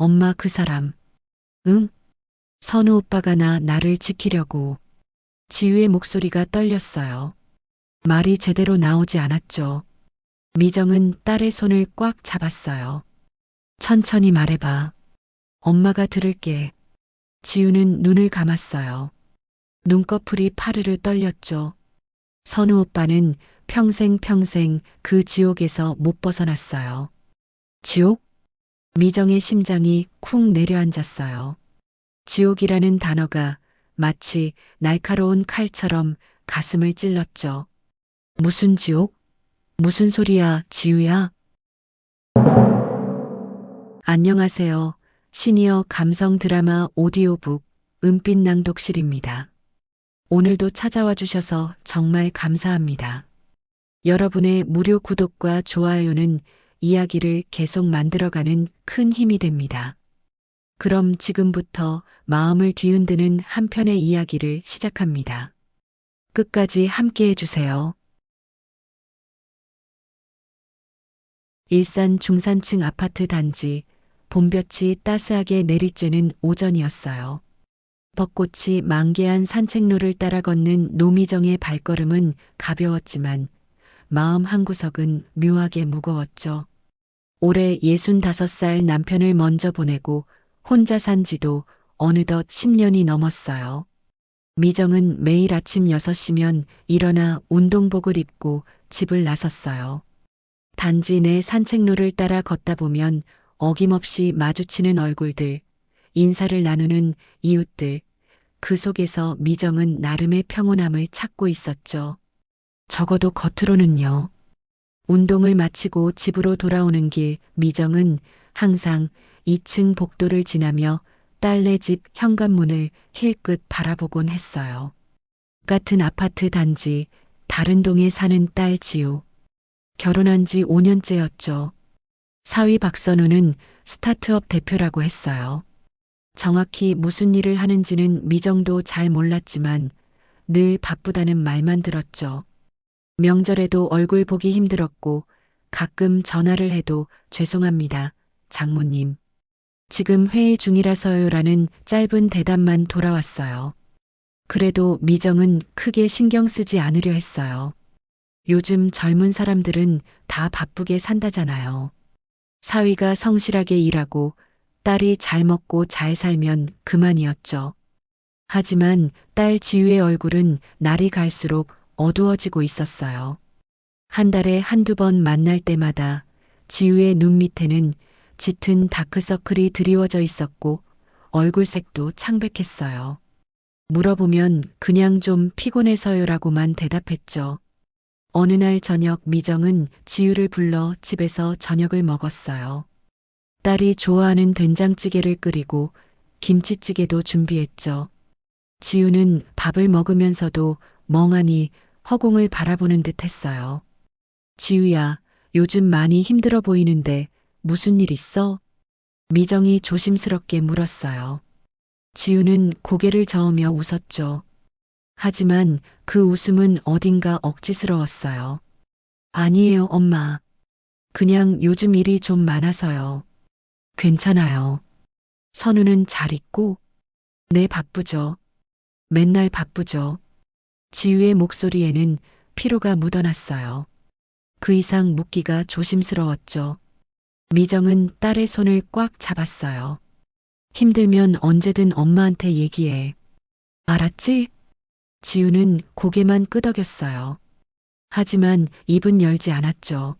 엄마 그 사람. 응? 선우 오빠가 나를 지키려고. 지우의 목소리가 떨렸어요. 말이 제대로 나오지 않았죠. 미정은 딸의 손을 꽉 잡았어요. 천천히 말해봐. 엄마가 들을게. 지우는 눈을 감았어요. 눈꺼풀이 파르르 떨렸죠. 선우 오빠는 평생 그 지옥에서 못 벗어났어요. 지옥? 미정의 심장이 쿵 내려앉았어요. 지옥이라는 단어가 마치 날카로운 칼처럼 가슴을 찔렀죠. 무슨 지옥? 무슨 소리야, 지우야? 안녕하세요. 시니어 감성 드라마 오디오북 은빛 낭독실입니다. 오늘도 찾아와 주셔서 정말 감사합니다. 여러분의 무료 구독과 좋아요는 이야기를 계속 만들어가는 큰 힘이 됩니다. 그럼 지금부터 마음을 뒤흔드는 한 편의 이야기를 시작합니다. 끝까지 함께 해주세요. 일산 중산층 아파트 단지, 봄볕이 따스하게 내리쬐는 오전이었어요. 벚꽃이 만개한 산책로를 따라 걷는 노미정의 발걸음은 가벼웠지만 마음 한구석은 묘하게 무거웠죠. 올해 65살 남편을 먼저 보내고 혼자 산 지도 어느덧 10년이 넘었어요. 미정은 매일 아침 6시면 일어나 운동복을 입고 집을 나섰어요. 단지 내 산책로를 따라 걷다 보면 어김없이 마주치는 얼굴들, 인사를 나누는 이웃들, 그 속에서 미정은 나름의 평온함을 찾고 있었죠. 적어도 겉으로는요. 운동을 마치고 집으로 돌아오는 길 미정은 항상 2층 복도를 지나며 딸네 집 현관문을 힐끗 바라보곤 했어요. 같은 아파트 단지, 다른 동에 사는 딸 지우. 결혼한 지 5년째였죠. 사위 박선우는 스타트업 대표라고 했어요. 정확히 무슨 일을 하는지는 미정도 잘 몰랐지만 늘 바쁘다는 말만 들었죠. 명절에도 얼굴 보기 힘들었고 가끔 전화를 해도 죄송합니다. 장모님. 지금 회의 중이라서요라는 짧은 대답만 돌아왔어요. 그래도 미정은 크게 신경 쓰지 않으려 했어요. 요즘 젊은 사람들은 다 바쁘게 산다잖아요. 사위가 성실하게 일하고 딸이 잘 먹고 잘 살면 그만이었죠. 하지만 딸 지유의 얼굴은 날이 갈수록 어두워지고 있었어요. 한 달에 한두 번 만날 때마다 지유의 눈 밑에는 짙은 다크서클이 드리워져 있었고 얼굴색도 창백했어요. 물어보면 그냥 좀 피곤해서요라고만 대답했죠. 어느 날 저녁 미정은 지유를 불러 집에서 저녁을 먹었어요. 딸이 좋아하는 된장찌개를 끓이고 김치찌개도 준비했죠. 지유는 밥을 먹으면서도 멍하니 허공을 바라보는 듯 했어요. 지유야, 요즘 많이 힘들어 보이는데 무슨 일 있어? 미정이 조심스럽게 물었어요. 지유는 고개를 저으며 웃었죠. 하지만 그 웃음은 어딘가 억지스러웠어요. 아니에요, 엄마. 그냥 요즘 일이 좀 많아서요. 괜찮아요. 선우는 잘 있고? 네, 바쁘죠. 맨날 바쁘죠. 지유의 목소리에는 피로가 묻어났어요. 그 이상 묻기가 조심스러웠죠. 미정은 딸의 손을 꽉 잡았어요. 힘들면 언제든 엄마한테 얘기해. 알았지? 지우는 고개만 끄덕였어요. 하지만 입은 열지 않았죠.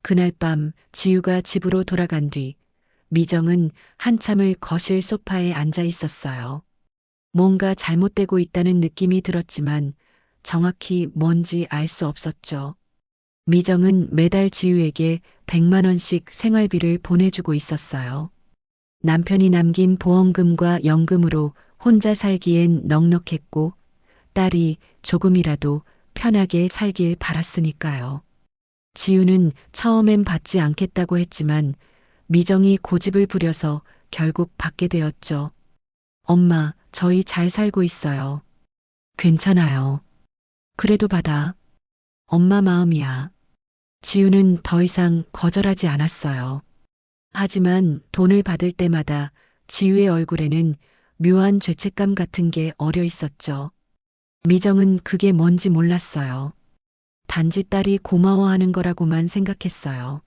그날 밤 지우가 집으로 돌아간 뒤 미정은 한참을 거실 소파에 앉아 있었어요. 뭔가 잘못되고 있다는 느낌이 들었지만 정확히 뭔지 알 수 없었죠. 미정은 매달 지우에게 100만 원씩 생활비를 보내주고 있었어요. 남편이 남긴 보험금과 연금으로 혼자 살기엔 넉넉했고 딸이 조금이라도 편하게 살길 바랐으니까요. 지우는 처음엔 받지 않겠다고 했지만 미정이 고집을 부려서 결국 받게 되었죠. 엄마, 저희 잘 살고 있어요. 괜찮아요. 그래도 받아. 엄마 마음이야. 지우는 더 이상 거절하지 않았어요. 하지만 돈을 받을 때마다 지우의 얼굴에는 묘한 죄책감 같은 게 어려 있었죠. 미정은 그게 뭔지 몰랐어요. 단지 딸이 고마워하는 거라고만 생각했어요.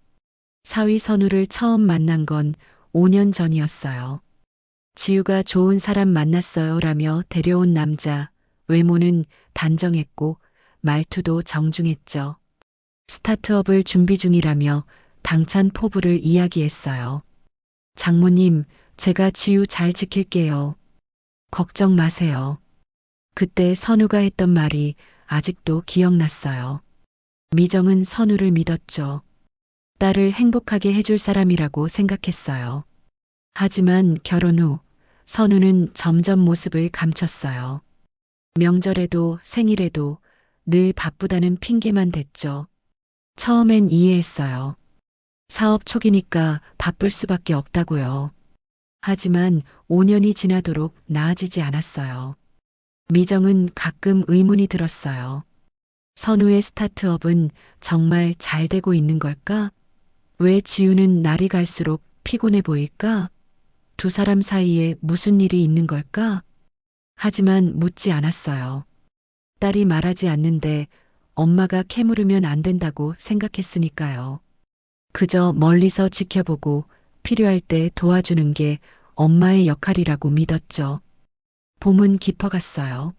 사위 선우를 처음 만난 건 5년 전이었어요. 지우가 좋은 사람 만났어요 라며 데려온 남자, 외모는 단정했고 말투도 정중했죠. 스타트업을 준비 중이라며 당찬 포부를 이야기했어요. 장모님, 제가 지우 잘 지킬게요. 걱정 마세요. 그때 선우가 했던 말이 아직도 기억났어요. 미정은 선우를 믿었죠. 딸을 행복하게 해줄 사람이라고 생각했어요. 하지만 결혼 후 선우는 점점 모습을 감췄어요. 명절에도 생일에도 늘 바쁘다는 핑계만 댔죠. 처음엔 이해했어요. 사업 초기니까 바쁠 수밖에 없다고요. 하지만 5년이 지나도록 나아지지 않았어요. 미정은 가끔 의문이 들었어요. 선우의 스타트업은 정말 잘 되고 있는 걸까? 왜 지우는 날이 갈수록 피곤해 보일까? 두 사람 사이에 무슨 일이 있는 걸까? 하지만 묻지 않았어요. 딸이 말하지 않는데 엄마가 캐물으면 안 된다고 생각했으니까요. 그저 멀리서 지켜보고 필요할 때 도와주는 게 엄마의 역할이라고 믿었죠. 봄은 깊어갔어요.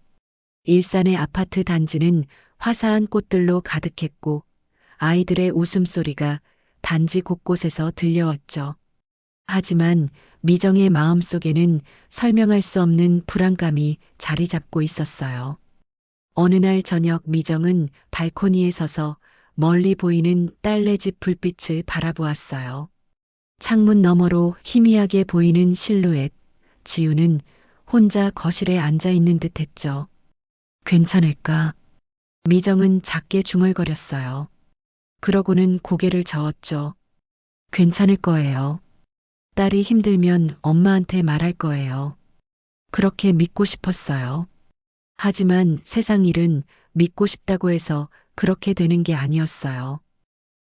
일산의 아파트 단지는 화사한 꽃들로 가득했고 아이들의 웃음소리가 단지 곳곳에서 들려왔죠. 하지만 미정의 마음속에는 설명할 수 없는 불안감이 자리 잡고 있었어요. 어느 날 저녁 미정은 발코니에 서서 멀리 보이는 딸네 집 불빛을 바라보았어요. 창문 너머로 희미하게 보이는 실루엣, 지우는 혼자 거실에 앉아 있는 듯 했죠. 괜찮을까? 미정은 작게 중얼거렸어요. 그러고는 고개를 저었죠. 괜찮을 거예요. 딸이 힘들면 엄마한테 말할 거예요. 그렇게 믿고 싶었어요. 하지만 세상 일은 믿고 싶다고 해서 그렇게 되는 게 아니었어요.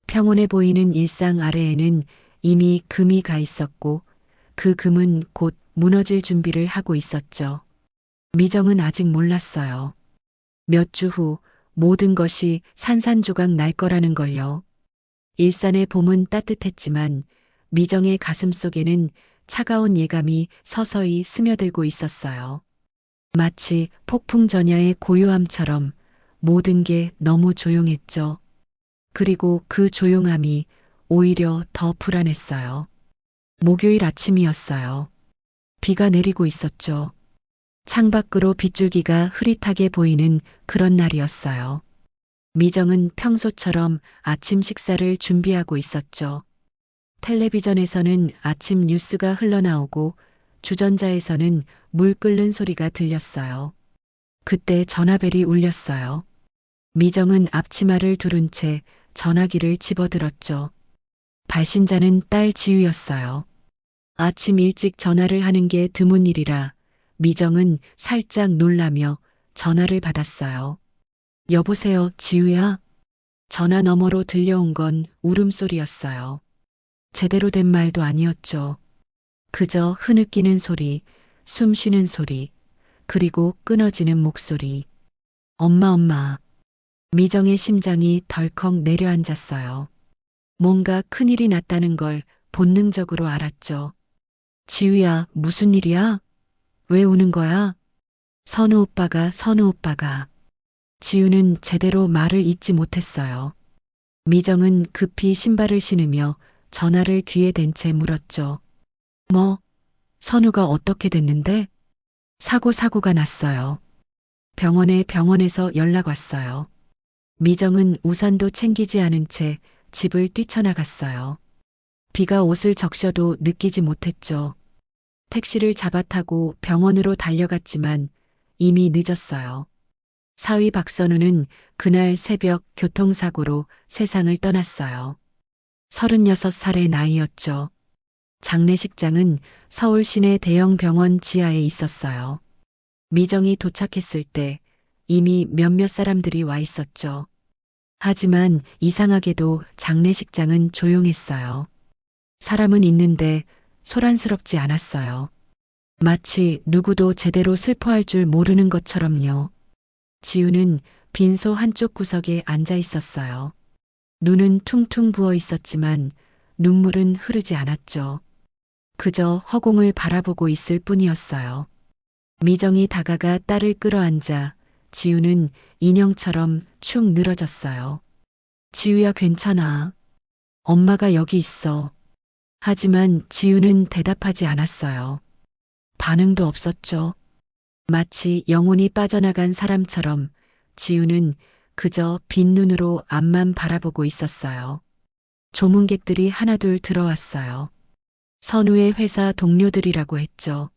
평온해 보이는 일상 아래에는 이미 금이 가 있었고 그 금은 곧 무너질 준비를 하고 있었죠. 미정은 아직 몰랐어요. 몇 주 후 모든 것이 산산조각 날 거라는 걸요. 일산의 봄은 따뜻했지만 미정의 가슴 속에는 차가운 예감이 서서히 스며들고 있었어요. 마치 폭풍 전야의 고요함처럼 모든 게 너무 조용했죠. 그리고 그 조용함이 오히려 더 불안했어요. 목요일 아침이었어요. 비가 내리고 있었죠. 창밖으로 빗줄기가 흐릿하게 보이는 그런 날이었어요. 미정은 평소처럼 아침 식사를 준비하고 있었죠. 텔레비전에서는 아침 뉴스가 흘러나오고 주전자에서는 물 끓는 소리가 들렸어요. 그때 전화벨이 울렸어요. 미정은 앞치마를 두른 채 전화기를 집어들었죠. 발신자는 딸 지우였어요. 아침 일찍 전화를 하는 게 드문 일이라 미정은 살짝 놀라며 전화를 받았어요. 여보세요, 지우야? 전화 너머로 들려온 건 울음소리였어요. 제대로 된 말도 아니었죠. 그저 흐느끼는 소리, 숨 쉬는 소리, 그리고 끊어지는 목소리. 엄마. 미정의 심장이 덜컥 내려앉았어요. 뭔가 큰일이 났다는 걸 본능적으로 알았죠. 지우야, 무슨 일이야? 왜 우는 거야? 선우 오빠가. 지우는 제대로 말을 잇지 못했어요. 미정은 급히 신발을 신으며 전화를 귀에 댄 채 물었죠. 뭐? 선우가 어떻게 됐는데? 사고가 났어요. 병원에서 연락 왔어요. 미정은 우산도 챙기지 않은 채 집을 뛰쳐나갔어요. 비가 옷을 적셔도 느끼지 못했죠. 택시를 잡아 타고 병원으로 달려갔지만 이미 늦었어요. 사위 박선우는 그날 새벽 교통사고로 세상을 떠났어요. 36살의 나이였죠. 장례식장은 서울 시내 대형 병원 지하에 있었어요. 미정이 도착했을 때 이미 몇몇 사람들이 와 있었죠. 하지만 이상하게도 장례식장은 조용했어요. 사람은 있는데 소란스럽지 않았어요. 마치 누구도 제대로 슬퍼할 줄 모르는 것처럼요. 지우는 빈소 한쪽 구석에 앉아 있었어요. 눈은 퉁퉁 부어 있었지만 눈물은 흐르지 않았죠. 그저 허공을 바라보고 있을 뿐이었어요. 미정이 다가가 딸을 끌어안자 지우는 인형처럼 축 늘어졌어요. 지우야, 괜찮아. 엄마가 여기 있어. 하지만 지우는 대답하지 않았어요. 반응도 없었죠. 마치 영혼이 빠져나간 사람처럼 지우는 그저 빈 눈으로 앞만 바라보고 있었어요. 조문객들이 하나둘 들어왔어요. 선우의 회사 동료들이라고 했죠.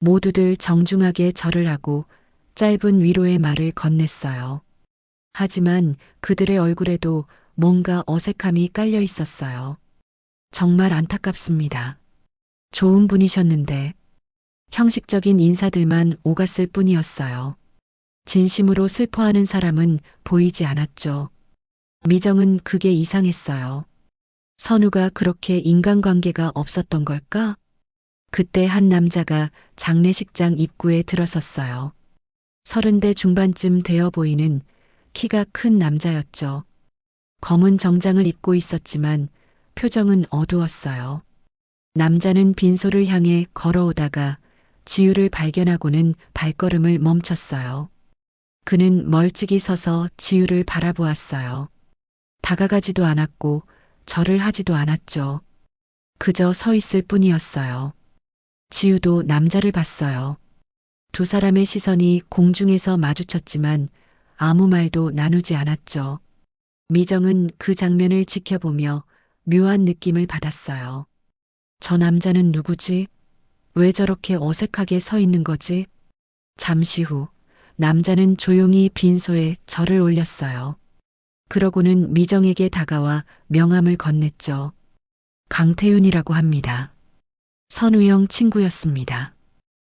모두들 정중하게 절을 하고 짧은 위로의 말을 건넸어요. 하지만 그들의 얼굴에도 뭔가 어색함이 깔려 있었어요. 정말 안타깝습니다. 좋은 분이셨는데 형식적인 인사들만 오갔을 뿐이었어요. 진심으로 슬퍼하는 사람은 보이지 않았죠. 미정은 그게 이상했어요. 선우가 그렇게 인간관계가 없었던 걸까? 그때 한 남자가 장례식장 입구에 들어섰어요. 30대 중반쯤 되어 보이는 키가 큰 남자였죠. 검은 정장을 입고 있었지만 표정은 어두웠어요. 남자는 빈소를 향해 걸어오다가 지우를 발견하고는 발걸음을 멈췄어요. 그는 멀찍이 서서 지우를 바라보았어요. 다가가지도 않았고 절을 하지도 않았죠. 그저 서 있을 뿐이었어요. 지우도 남자를 봤어요. 두 사람의 시선이 공중에서 마주쳤지만 아무 말도 나누지 않았죠. 미정은 그 장면을 지켜보며 묘한 느낌을 받았어요. 저 남자는 누구지? 왜 저렇게 어색하게 서 있는 거지? 잠시 후 남자는 조용히 빈소에 절을 올렸어요. 그러고는 미정에게 다가와 명함을 건넸죠. 강태윤이라고 합니다. 선우형 친구였습니다.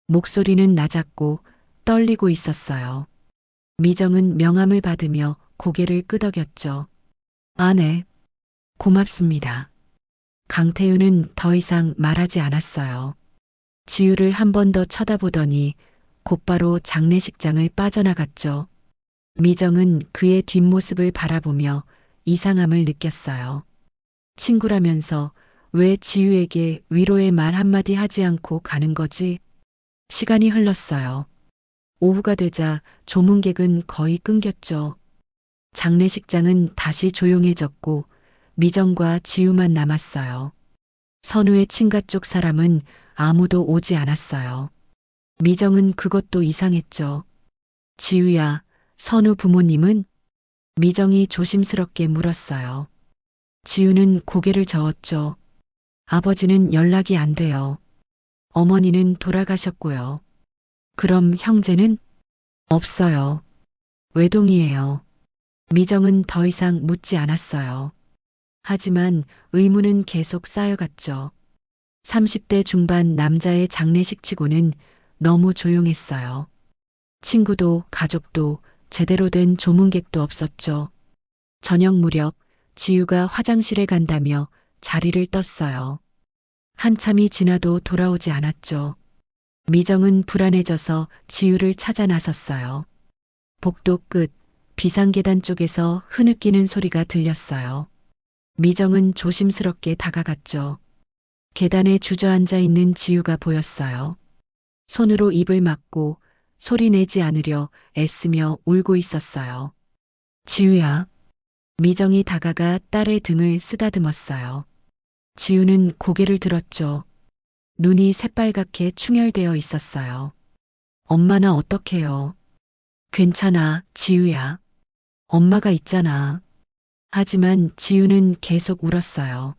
목소리는 낮았고 떨리고 있었어요. 미정은 명함을 받으며 고개를 끄덕였죠. 아, 네. 고맙습니다. 강태윤은 더 이상 말하지 않았어요. 지우를 한 번 더 쳐다보더니 곧바로 장례식장을 빠져나갔죠. 미정은 그의 뒷모습을 바라보며 이상함을 느꼈어요. 친구라면서 왜 지우에게 위로의 말 한마디 하지 않고 가는 거지? 시간이 흘렀어요. 오후가 되자 조문객은 거의 끊겼죠. 장례식장은 다시 조용해졌고 미정과 지우만 남았어요. 선우의 친가 쪽 사람은 아무도 오지 않았어요. 미정은 그것도 이상했죠. 지우야, 선우 부모님은? 미정이 조심스럽게 물었어요. 지우는 고개를 저었죠. 아버지는 연락이 안 돼요. 어머니는 돌아가셨고요. 그럼 형제는? 없어요. 외동이에요. 미정은 더 이상 묻지 않았어요. 하지만 의문은 계속 쌓여갔죠. 30대 중반 남자의 장례식 치고는 너무 조용했어요. 친구도 가족도 제대로 된 조문객도 없었죠. 저녁 무렵 지우가 화장실에 간다며 자리를 떴어요. 한참이 지나도 돌아오지 않았죠. 미정은 불안해져서 지우를 찾아 나섰어요. 복도 끝 비상계단 쪽에서 흐느끼는 소리가 들렸어요. 미정은 조심스럽게 다가갔죠. 계단에 주저앉아 있는 지우가 보였어요. 손으로 입을 막고 소리 내지 않으려 애쓰며 울고 있었어요. 지우야. 미정이 다가가 딸의 등을 쓰다듬었어요. 지우는 고개를 들었죠. 눈이 새빨갛게 충혈되어 있었어요. 엄마나 어떡해요? 괜찮아, 지우야. 엄마가 있잖아. 하지만 지우는 계속 울었어요.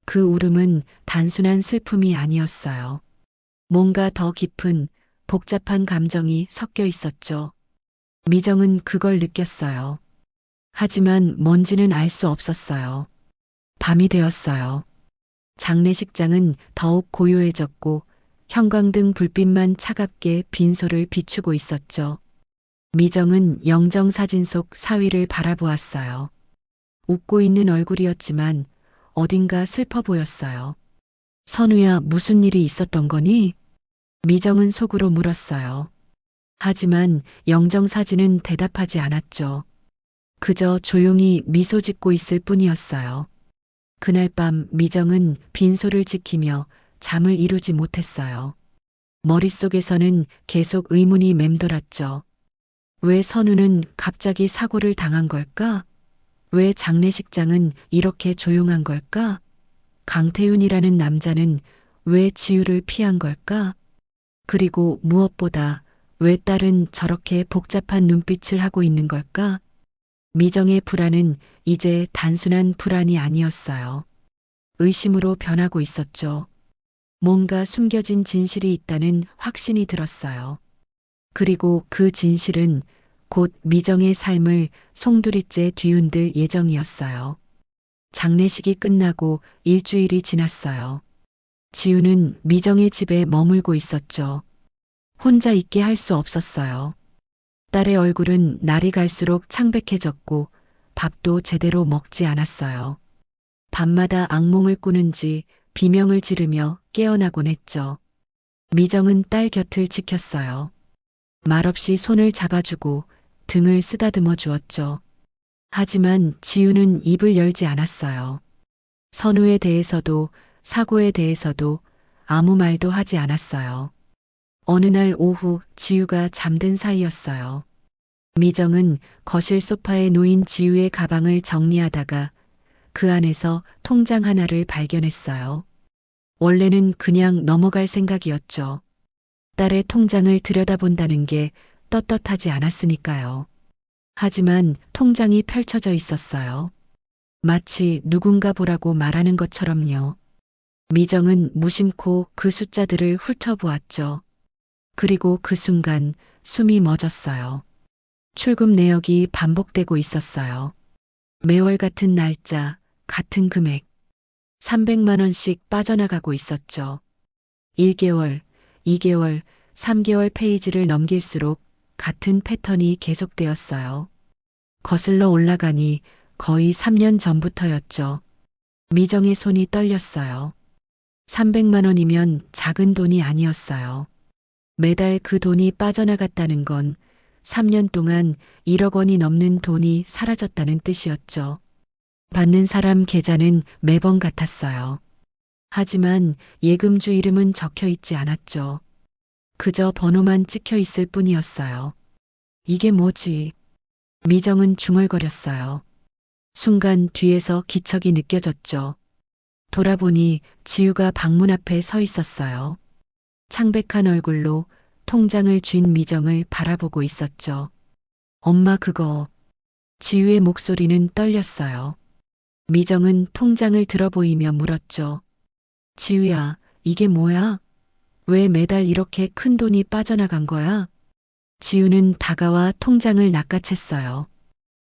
그 울음은 단순한 슬픔이 아니었어요. 뭔가 더 깊은 복잡한 감정이 섞여 있었죠. 미정은 그걸 느꼈어요. 하지만 뭔지는 알 수 없었어요. 밤이 되었어요. 장례식장은 더욱 고요해졌고 형광등 불빛만 차갑게 빈소를 비추고 있었죠. 미정은 영정사진 속 사위를 바라보았어요. 웃고 있는 얼굴이었지만 어딘가 슬퍼 보였어요. 선우야, 무슨 일이 있었던 거니? 미정은 속으로 물었어요. 하지만 영정사진은 대답하지 않았죠. 그저 조용히 미소 짓고 있을 뿐이었어요. 그날 밤 미정은 빈소를 지키며 잠을 이루지 못했어요. 머릿속에서는 계속 의문이 맴돌았죠. 왜 선우는 갑자기 사고를 당한 걸까? 왜 장례식장은 이렇게 조용한 걸까? 강태윤이라는 남자는 왜 지우를 피한 걸까? 그리고 무엇보다 왜 딸은 저렇게 복잡한 눈빛을 하고 있는 걸까? 미정의 불안은 이제 단순한 불안이 아니었어요. 의심으로 변하고 있었죠. 뭔가 숨겨진 진실이 있다는 확신이 들었어요. 그리고 그 진실은 곧 미정의 삶을 송두리째 뒤흔들 예정이었어요. 장례식이 끝나고 일주일이 지났어요. 지우는 미정의 집에 머물고 있었죠. 혼자 있게 할 수 없었어요. 딸의 얼굴은 날이 갈수록 창백해졌고 밥도 제대로 먹지 않았어요. 밤마다 악몽을 꾸는지 비명을 지르며 깨어나곤 했죠. 미정은 딸 곁을 지켰어요. 말없이 손을 잡아주고 등을 쓰다듬어 주었죠. 하지만 지우는 입을 열지 않았어요. 선우에 대해서도 사고에 대해서도 아무 말도 하지 않았어요. 어느 날 오후 지우가 잠든 사이였어요. 미정은 거실 소파에 놓인 지우의 가방을 정리하다가 그 안에서 통장 하나를 발견했어요. 원래는 그냥 넘어갈 생각이었죠. 딸의 통장을 들여다본다는 게 떳떳하지 않았으니까요. 하지만 통장이 펼쳐져 있었어요. 마치 누군가 보라고 말하는 것처럼요. 미정은 무심코 그 숫자들을 훑어보았죠. 그리고 그 순간 숨이 멎었어요. 출금 내역이 반복되고 있었어요. 매월 같은 날짜, 같은 금액. 300만 원씩 빠져나가고 있었죠. 1개월, 2개월, 3개월 페이지를 넘길수록 같은 패턴이 계속되었어요. 거슬러 올라가니 거의 3년 전부터였죠. 미정의 손이 떨렸어요. 300만 원이면 작은 돈이 아니었어요. 매달 그 돈이 빠져나갔다는 건 3년 동안 1억 원이 넘는 돈이 사라졌다는 뜻이었죠. 받는 사람 계좌는 매번 같았어요. 하지만 예금주 이름은 적혀 있지 않았죠. 그저 번호만 찍혀 있을 뿐이었어요. 이게 뭐지? 미정은 중얼거렸어요. 순간 뒤에서 기척이 느껴졌죠. 돌아보니 지우가 방문 앞에 서 있었어요. 창백한 얼굴로 통장을 쥔 미정을 바라보고 있었죠. 엄마 그거. 지우의 목소리는 떨렸어요. 미정은 통장을 들어보이며 물었죠. 지우야, 이게 뭐야? 왜 매달 이렇게 큰 돈이 빠져나간 거야? 지우는 다가와 통장을 낚아챘어요.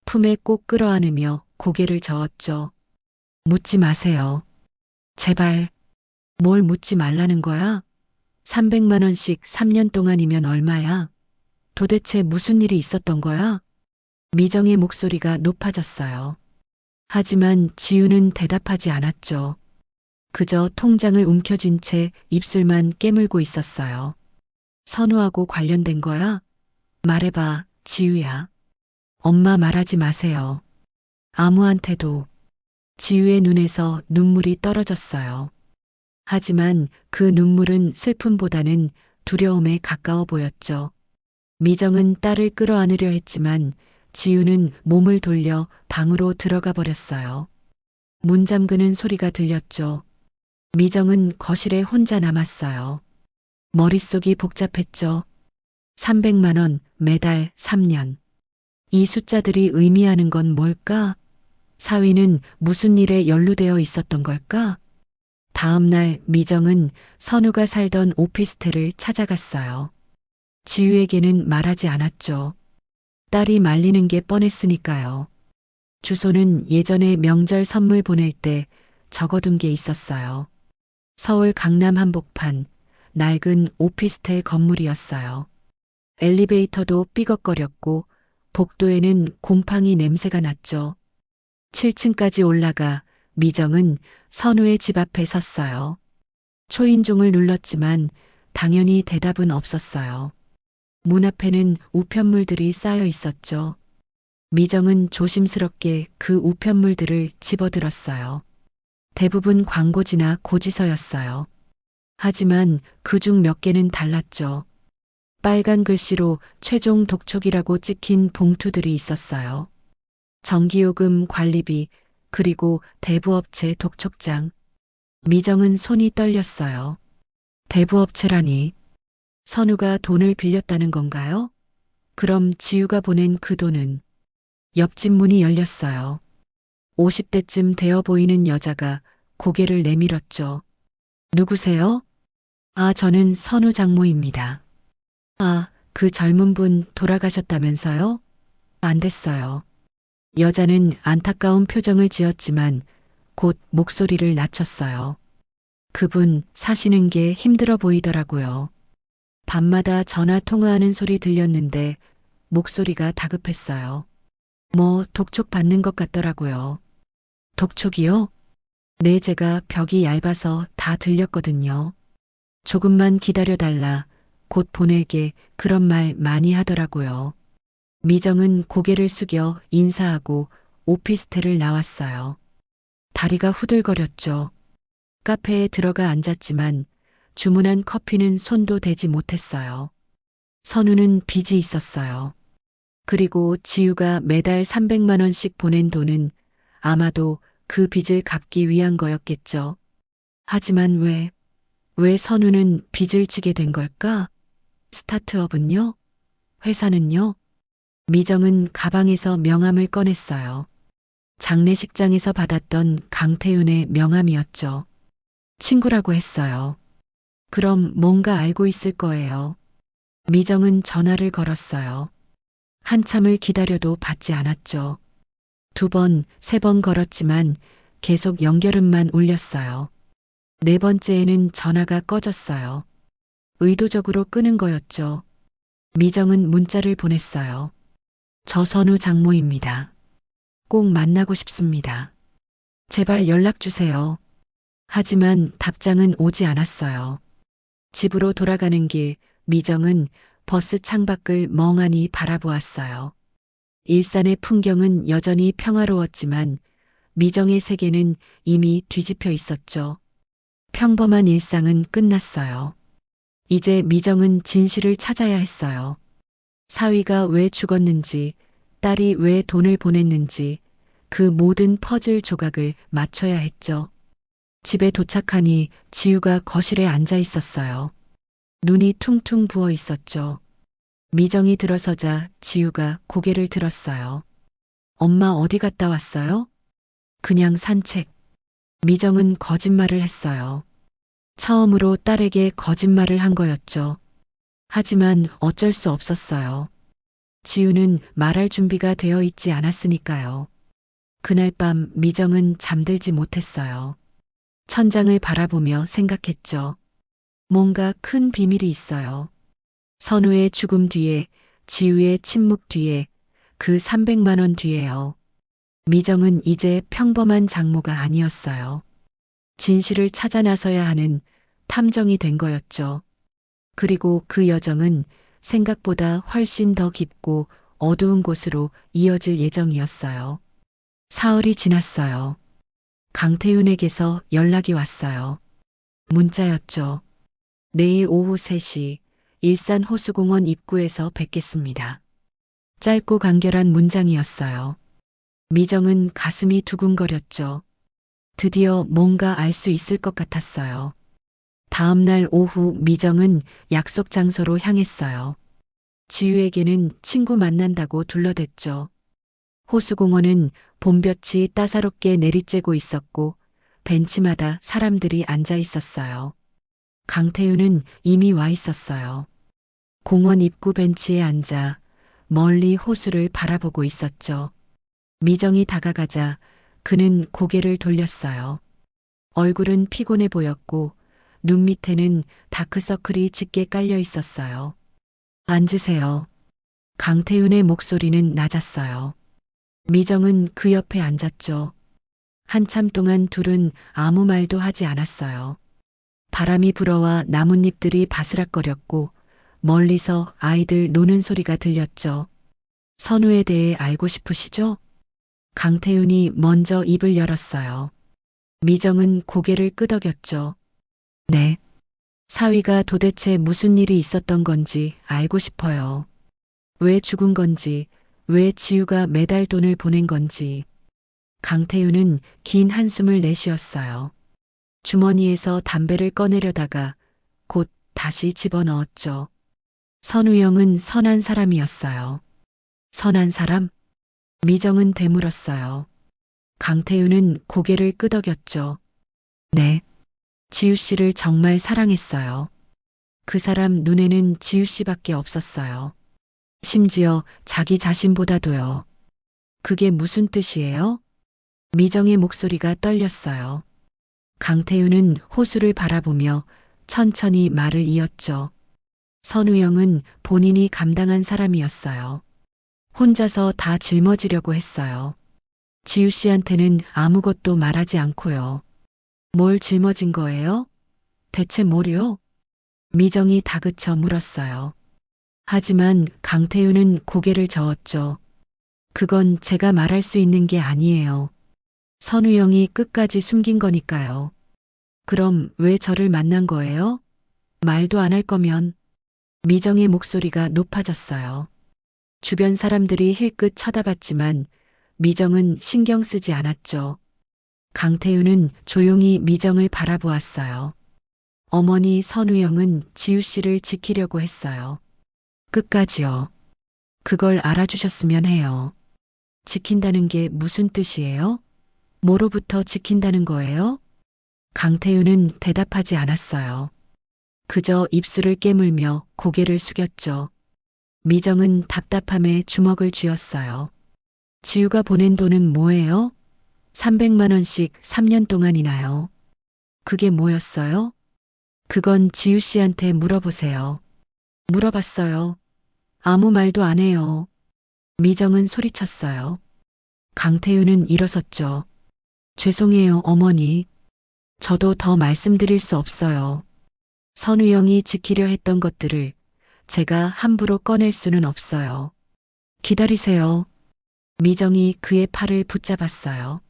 품에 꼭 끌어안으며 고개를 저었죠. 묻지 마세요. 제발. 뭘 묻지 말라는 거야? 300만 원씩 3년 동안이면 얼마야? 도대체 무슨 일이 있었던 거야? 미정의 목소리가 높아졌어요. 하지만 지우는 대답하지 않았죠. 그저 통장을 움켜쥔 채 입술만 깨물고 있었어요. 선우하고 관련된 거야? 말해봐, 지우야. 엄마 말하지 마세요. 아무한테도. 지우의 눈에서 눈물이 떨어졌어요. 하지만 그 눈물은 슬픔보다는 두려움에 가까워 보였죠. 미정은 딸을 끌어안으려 했지만 지우는 몸을 돌려 방으로 들어가 버렸어요. 문 잠그는 소리가 들렸죠. 미정은 거실에 혼자 남았어요. 머릿속이 복잡했죠. 300만 원 매달 3년. 이 숫자들이 의미하는 건 뭘까? 사위는 무슨 일에 연루되어 있었던 걸까? 다음 날 미정은 선우가 살던 오피스텔을 찾아갔어요. 지우에게는 말하지 않았죠. 딸이 말리는 게 뻔했으니까요. 주소는 예전에 명절 선물 보낼 때 적어둔 게 있었어요. 서울 강남 한복판 낡은 오피스텔 건물이었어요. 엘리베이터도 삐걱거렸고 복도에는 곰팡이 냄새가 났죠. 7층까지 올라가 미정은 선우의 집 앞에 섰어요. 초인종을 눌렀지만 당연히 대답은 없었어요. 문 앞에는 우편물들이 쌓여 있었죠. 미정은 조심스럽게 그 우편물들을 집어들었어요. 대부분 광고지나 고지서였어요. 하지만 그중 몇 개는 달랐죠. 빨간 글씨로 최종 독촉이라고 찍힌 봉투들이 있었어요. 전기요금 관리비, 그리고 대부업체 독촉장. 미정은 손이 떨렸어요. 대부업체라니. 선우가 돈을 빌렸다는 건가요? 그럼 지우가 보낸 그 돈은? 옆집 문이 열렸어요. 50대쯤 되어 보이는 여자가 고개를 내밀었죠. 누구세요? 아, 저는 선우 장모입니다. 아, 그 젊은 분 돌아가셨다면서요? 안 됐어요. 여자는 안타까운 표정을 지었지만 곧 목소리를 낮췄어요. 그분 사시는 게 힘들어 보이더라고요. 밤마다 전화 통화하는 소리 들렸는데 목소리가 다급했어요. 뭐 독촉 받는 것 같더라고요. 독촉이요? 네, 제가 벽이 얇아서 다 들렸거든요. 조금만 기다려달라. 곧 보낼게. 그런 말 많이 하더라고요. 미정은 고개를 숙여 인사하고 오피스텔을 나왔어요. 다리가 후들거렸죠. 카페에 들어가 앉았지만 주문한 커피는 손도 대지 못했어요. 선우는 빚이 있었어요. 그리고 지우가 매달 300만 원씩 보낸 돈은 아마도 그 빚을 갚기 위한 거였겠죠. 하지만 왜 선우는 빚을 지게 된 걸까? 스타트업은요? 회사는요? 미정은 가방에서 명함을 꺼냈어요. 장례식장에서 받았던 강태윤의 명함이었죠. 친구라고 했어요. 그럼 뭔가 알고 있을 거예요. 미정은 전화를 걸었어요. 한참을 기다려도 받지 않았죠. 2번, 3번 걸었지만 계속 연결음만 울렸어요. 4번째에는 전화가 꺼졌어요. 의도적으로 끄는 거였죠. 미정은 문자를 보냈어요. 저 선우 장모입니다. 꼭 만나고 싶습니다. 제발 연락 주세요. 하지만 답장은 오지 않았어요. 집으로 돌아가는 길, 미정은 버스 창밖을 멍하니 바라보았어요. 일산의 풍경은 여전히 평화로웠지만 미정의 세계는 이미 뒤집혀 있었죠. 평범한 일상은 끝났어요. 이제 미정은 진실을 찾아야 했어요. 사위가 왜 죽었는지, 딸이 왜 돈을 보냈는지, 그 모든 퍼즐 조각을 맞춰야 했죠. 집에 도착하니 지우가 거실에 앉아 있었어요. 눈이 퉁퉁 부어 있었죠. 미정이 들어서자 지우가 고개를 들었어요. 엄마 어디 갔다 왔어요? 그냥 산책. 미정은 거짓말을 했어요. 처음으로 딸에게 거짓말을 한 거였죠. 하지만 어쩔 수 없었어요. 지우는 말할 준비가 되어 있지 않았으니까요. 그날 밤 미정은 잠들지 못했어요. 천장을 바라보며 생각했죠. 뭔가 큰 비밀이 있어요. 선우의 죽음 뒤에, 지우의 침묵 뒤에, 그 300만 원 뒤에요. 미정은 이제 평범한 장모가 아니었어요. 진실을 찾아 나서야 하는 탐정이 된 거였죠. 그리고 그 여정은 생각보다 훨씬 더 깊고 어두운 곳으로 이어질 예정이었어요. 사흘이 지났어요. 강태윤에게서 연락이 왔어요. 문자였죠. 내일 오후 3시 일산 호수공원 입구에서 뵙겠습니다. 짧고 간결한 문장이었어요. 미정은 가슴이 두근거렸죠. 드디어 뭔가 알 수 있을 것 같았어요. 다음 날 오후 미정은 약속 장소로 향했어요. 지유에게는 친구 만난다고 둘러댔죠. 호수공원은 봄볕이 따사롭게 내리쬐고 있었고 벤치마다 사람들이 앉아 있었어요. 강태윤은 이미 와 있었어요. 공원 입구 벤치에 앉아 멀리 호수를 바라보고 있었죠. 미정이 다가가자 그는 고개를 돌렸어요. 얼굴은 피곤해 보였고 눈 밑에는 다크서클이 짙게 깔려 있었어요. 앉으세요. 강태윤의 목소리는 낮았어요. 미정은 그 옆에 앉았죠. 한참 동안 둘은 아무 말도 하지 않았어요. 바람이 불어와 나뭇잎들이 바스락거렸고 멀리서 아이들 노는 소리가 들렸죠. 선우에 대해 알고 싶으시죠? 강태윤이 먼저 입을 열었어요. 미정은 고개를 끄덕였죠. 네. 사위가 도대체 무슨 일이 있었던 건지 알고 싶어요. 왜 죽은 건지, 왜 지우가 매달 돈을 보낸 건지. 강태윤은 긴 한숨을 내쉬었어요. 주머니에서 담배를 꺼내려다가 곧 다시 집어넣었죠. 선우영은 선한 사람이었어요. 선한 사람? 미정은 되물었어요. 강태윤은 고개를 끄덕였죠. 네. 지우 씨를 정말 사랑했어요. 그 사람 눈에는 지우 씨밖에 없었어요. 심지어 자기 자신보다도요. 그게 무슨 뜻이에요? 미정의 목소리가 떨렸어요. 강태윤은 호수를 바라보며 천천히 말을 이었죠. 선우영은 본인이 감당한 사람이었어요. 혼자서 다 짊어지려고 했어요. 지우 씨한테는 아무것도 말하지 않고요. 뭘 짊어진 거예요? 대체 뭐요? 미정이 다그쳐 물었어요. 하지만 강태윤은 고개를 저었죠. 그건 제가 말할 수 있는 게 아니에요. 선우영이 끝까지 숨긴 거니까요. 그럼 왜 저를 만난 거예요? 말도 안 할 거면. 미정의 목소리가 높아졌어요. 주변 사람들이 힐끗 쳐다봤지만 미정은 신경 쓰지 않았죠. 강태윤은 조용히 미정을 바라보았어요. 어머니 선우영은 지우 씨를 지키려고 했어요. 끝까지요. 그걸 알아주셨으면 해요. 지킨다는 게 무슨 뜻이에요? 뭐로부터 지킨다는 거예요? 강태윤은 대답하지 않았어요. 그저 입술을 깨물며 고개를 숙였죠. 미정은 답답함에 주먹을 쥐었어요. 지우가 보낸 돈은 뭐예요? 300만 원씩 3년 동안이나요. 그게 뭐였어요? 그건 지우 씨한테 물어보세요. 물어봤어요. 아무 말도 안 해요. 미정은 소리쳤어요. 강태윤은 일어섰죠. 죄송해요, 어머니. 저도 더 말씀드릴 수 없어요. 선우영이 지키려 했던 것들을 제가 함부로 꺼낼 수는 없어요. 기다리세요. 미정이 그의 팔을 붙잡았어요.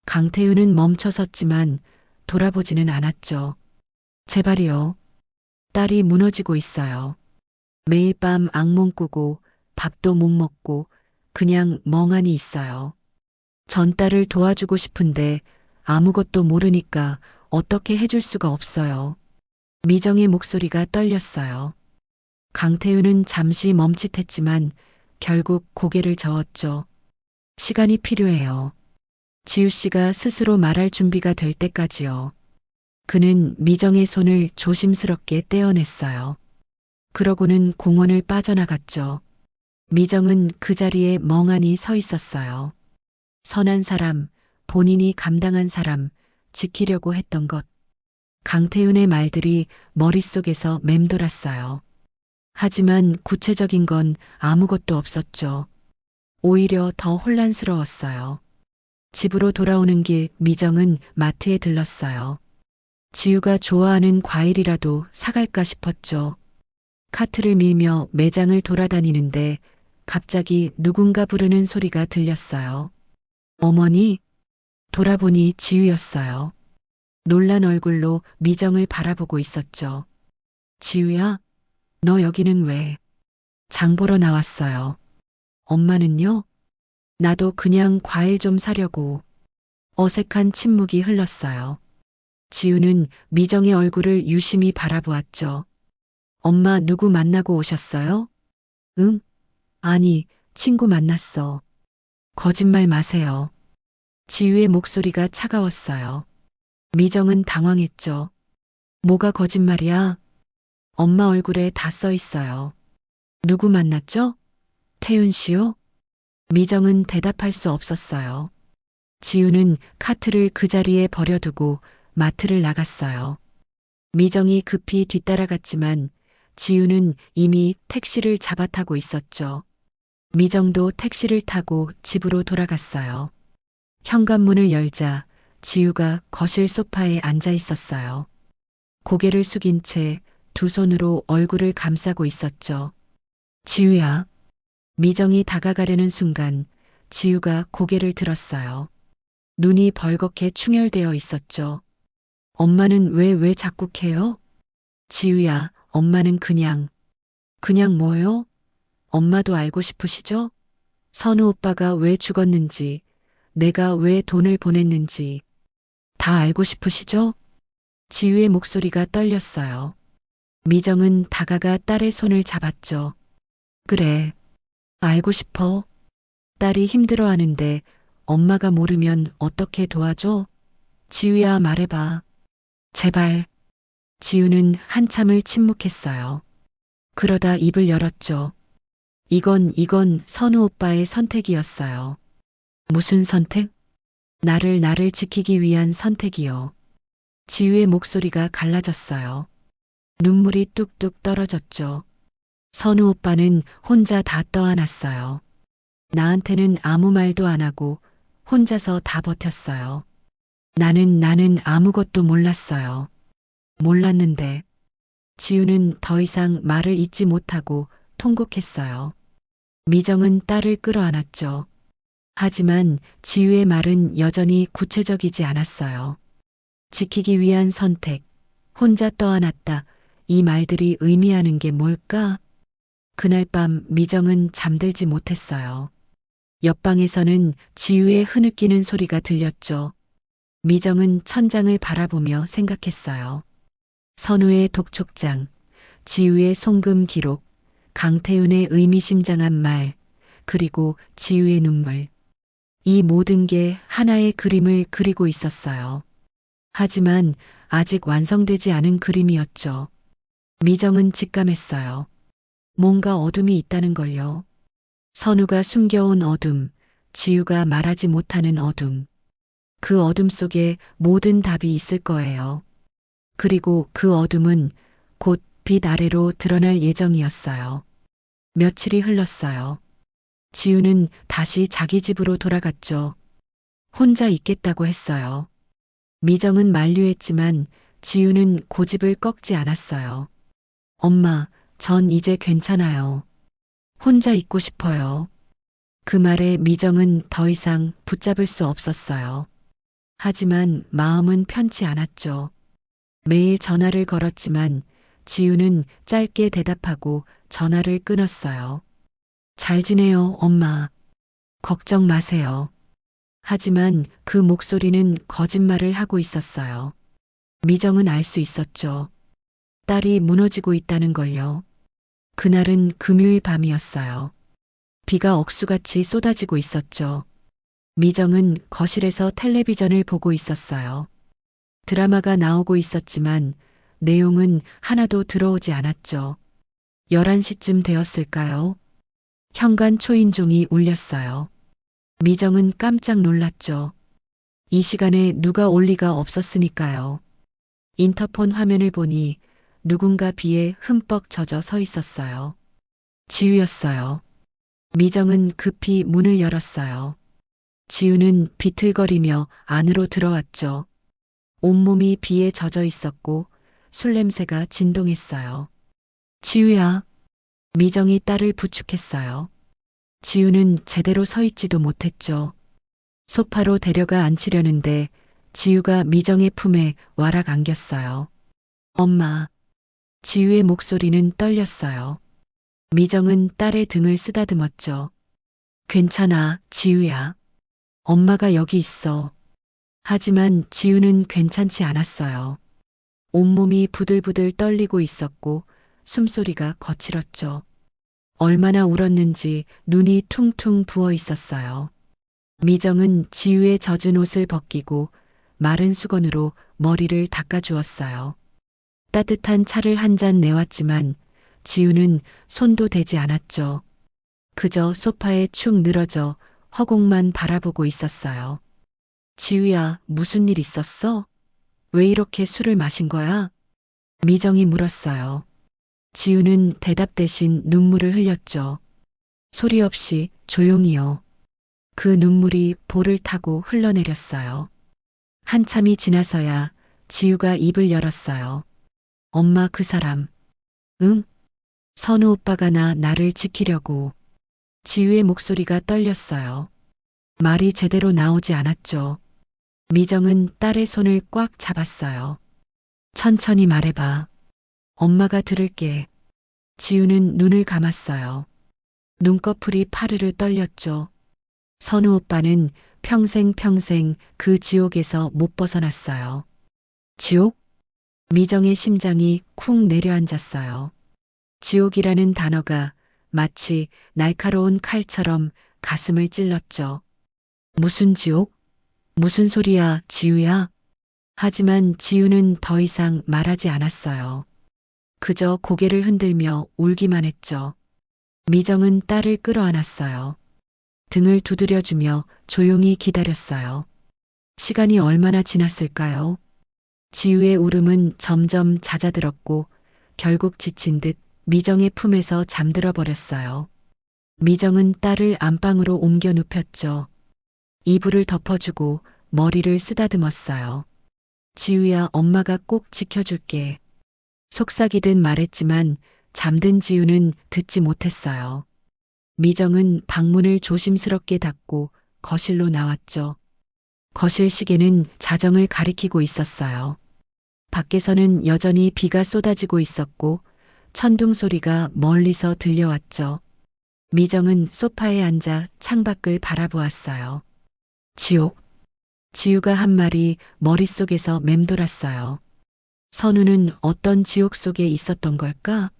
강태윤은 멈춰섰지만 돌아보지는 않았죠. 제발이요. 딸이 무너지고 있어요. 매일 밤 악몽 꾸고 밥도 못 먹고 그냥 멍하니 있어요. 전 딸을 도와주고 싶은데 아무것도 모르니까 어떻게 해줄 수가 없어요. 미정의 목소리가 떨렸어요. 강태윤은 잠시 멈칫했지만 결국 고개를 저었죠. 시간이 필요해요. 지우 씨가 스스로 말할 준비가 될 때까지요. 그는 미정의 손을 조심스럽게 떼어냈어요. 그러고는 공원을 빠져나갔죠. 미정은 그 자리에 멍하니 서 있었어요. 선한 사람, 본인이 감당한 사람, 지키려고 했던 것. 강태윤의 말들이 머릿속에서 맴돌았어요. 하지만 구체적인 건 아무것도 없었죠. 오히려 더 혼란스러웠어요. 집으로 돌아오는 길 미정은 마트에 들렀어요. 지우가 좋아하는 과일이라도 사갈까 싶었죠. 카트를 밀며 매장을 돌아다니는데 갑자기 누군가 부르는 소리가 들렸어요. 어머니? 돌아보니 지우였어요. 놀란 얼굴로 미정을 바라보고 있었죠. 지우야? 너 여기는 왜? 장 보러 나왔어요. 엄마는요? 나도 그냥 과일 좀 사려고. 어색한 침묵이 흘렀어요. 지우는 미정의 얼굴을 유심히 바라보았죠. 엄마 누구 만나고 오셨어요? 응? 아니, 친구 만났어. 거짓말 마세요. 지우의 목소리가 차가웠어요. 미정은 당황했죠. 뭐가 거짓말이야? 엄마 얼굴에 다 써 있어요. 누구 만났죠? 태윤 씨요? 미정은 대답할 수 없었어요. 지우는 카트를 그 자리에 버려두고 마트를 나갔어요. 미정이 급히 뒤따라갔지만 지우는 이미 택시를 잡아타고 있었죠. 미정도 택시를 타고 집으로 돌아갔어요. 현관문을 열자 지우가 거실 소파에 앉아 있었어요. 고개를 숙인 채 두 손으로 얼굴을 감싸고 있었죠. 지우야. 미정이 다가가려는 순간 지우가 고개를 들었어요. 눈이 벌겋게 충혈되어 있었죠. 엄마는 왜 자꾸 캐요? 지우야, 엄마는 그냥 뭐요? 엄마도 알고 싶으시죠? 선우 오빠가 왜 죽었는지, 내가 왜 돈을 보냈는지 다 알고 싶으시죠? 지우의 목소리가 떨렸어요. 미정은 다가가 딸의 손을 잡았죠. 그래, 알고 싶어. 딸이 힘들어하는데 엄마가 모르면 어떻게 도와줘? 지우야, 말해봐. 제발. 지우는 한참을 침묵했어요. 그러다 입을 열었죠. 이건 선우 오빠의 선택이었어요. 무슨 선택? 나를 지키기 위한 선택이요. 지우의 목소리가 갈라졌어요. 눈물이 뚝뚝 떨어졌죠. 선우 오빠는 혼자 다 떠안았어요. 나한테는 아무 말도 안 하고 혼자서 다 버텼어요. 나는 아무것도 몰랐어요. 몰랐는데 지우는 더 이상 말을 잇지 못하고 통곡했어요. 미정은 딸을 끌어안았죠. 하지만 지우의 말은 여전히 구체적이지 않았어요. 지키기 위한 선택, 혼자 떠안았다. 이 말들이 의미하는 게 뭘까? 그날 밤 미정은 잠들지 못했어요. 옆방에서는 지우의 흐느끼는 소리가 들렸죠. 미정은 천장을 바라보며 생각했어요. 선우의 독촉장, 지우의 송금 기록, 강태윤의 의미심장한 말, 그리고 지우의 눈물. 이 모든 게 하나의 그림을 그리고 있었어요. 하지만 아직 완성되지 않은 그림이었죠. 미정은 직감했어요. 뭔가 어둠이 있다는 걸요. 선우가 숨겨온 어둠, 지우가 말하지 못하는 어둠. 그 어둠 속에 모든 답이 있을 거예요. 그리고 그 어둠은 곧 빛 아래로 드러날 예정이었어요. 며칠이 흘렀어요. 지우는 다시 자기 집으로 돌아갔죠. 혼자 있겠다고 했어요. 미정은 만류했지만 지우는 고집을 꺾지 않았어요. 엄마, 전 이제 괜찮아요. 혼자 있고 싶어요. 그 말에 미정은 더 이상 붙잡을 수 없었어요. 하지만 마음은 편치 않았죠. 매일 전화를 걸었지만 지우는 짧게 대답하고 전화를 끊었어요. 잘 지내요, 엄마. 걱정 마세요. 하지만 그 목소리는 거짓말을 하고 있었어요. 미정은 알 수 있었죠. 딸이 무너지고 있다는 걸요. 그날은 금요일 밤이었어요. 비가 억수같이 쏟아지고 있었죠. 미정은 거실에서 텔레비전을 보고 있었어요. 드라마가 나오고 있었지만 내용은 하나도 들어오지 않았죠. 11시쯤 되었을까요? 현관 초인종이 울렸어요. 미정은 깜짝 놀랐죠. 이 시간에 누가 올 리가 없었으니까요. 인터폰 화면을 보니 누군가 비에 흠뻑 젖어 서 있었어요. 지우였어요. 미정은 급히 문을 열었어요. 지우는 비틀거리며 안으로 들어왔죠. 온몸이 비에 젖어 있었고 술 냄새가 진동했어요. 지우야. 미정이 딸을 부축했어요. 지우는 제대로 서 있지도 못했죠. 소파로 데려가 앉히려는데 지우가 미정의 품에 와락 안겼어요. 엄마. 지우의 목소리는 떨렸어요. 미정은 딸의 등을 쓰다듬었죠. 괜찮아, 지우야. 엄마가 여기 있어. 하지만 지우는 괜찮지 않았어요. 온몸이 부들부들 떨리고 있었고 숨소리가 거칠었죠. 얼마나 울었는지 눈이 퉁퉁 부어 있었어요. 미정은 지우의 젖은 옷을 벗기고 마른 수건으로 머리를 닦아주었어요. 따뜻한 차를 한 잔 내왔지만 지우는 손도 대지 않았죠. 그저 소파에 축 늘어져 허공만 바라보고 있었어요. 지우야, 무슨 일 있었어? 왜 이렇게 술을 마신 거야? 미정이 물었어요. 지우는 대답 대신 눈물을 흘렸죠. 소리 없이 조용히요. 그 눈물이 볼을 타고 흘러내렸어요. 한참이 지나서야 지우가 입을 열었어요. 엄마 그 사람. 응? 선우 오빠가 나를 지키려고. 지우의 목소리가 떨렸어요. 말이 제대로 나오지 않았죠. 미정은 딸의 손을 꽉 잡았어요. 천천히 말해봐. 엄마가 들을게. 지우는 눈을 감았어요. 눈꺼풀이 파르르 떨렸죠. 선우 오빠는 평생 그 지옥에서 못 벗어났어요. 지옥? 미정의 심장이 쿵 내려앉았어요. 지옥이라는 단어가 마치 날카로운 칼처럼 가슴을 찔렀죠. 무슨 지옥? 무슨 소리야, 지우야? 하지만 지우는 더 이상 말하지 않았어요. 그저 고개를 흔들며 울기만 했죠. 미정은 딸을 끌어안았어요. 등을 두드려주며 조용히 기다렸어요. 시간이 얼마나 지났을까요? 지우의 울음은 점점 잦아들었고 결국 지친 듯 미정의 품에서 잠들어 버렸어요. 미정은 딸을 안방으로 옮겨 눕혔죠. 이불을 덮어주고 머리를 쓰다듬었어요. 지우야, 엄마가 꼭 지켜줄게. 속삭이듯 말했지만 잠든 지우는 듣지 못했어요. 미정은 방문을 조심스럽게 닫고 거실로 나왔죠. 거실 시계는 자정을 가리키고 있었어요. 밖에서는 여전히 비가 쏟아지고 있었고 천둥 소리가 멀리서 들려왔죠. 미정은 소파에 앉아 창밖을 바라보았어요. 지옥. 지우가 한 말이 머릿속에서 맴돌았어요. 선우는 어떤 지옥 속에 있었던 걸까?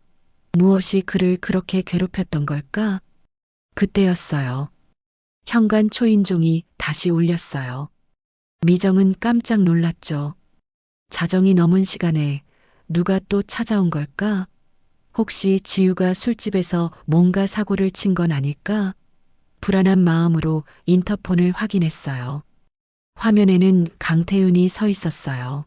무엇이 그를 그렇게 괴롭혔던 걸까? 그때였어요. 현관 초인종이 다시 울렸어요. 미정은 깜짝 놀랐죠. 자정이 넘은 시간에 누가 또 찾아온 걸까? 혹시 지우가 술집에서 뭔가 사고를 친 건 아닐까? 불안한 마음으로 인터폰을 확인했어요. 화면에는 강태윤이 서 있었어요.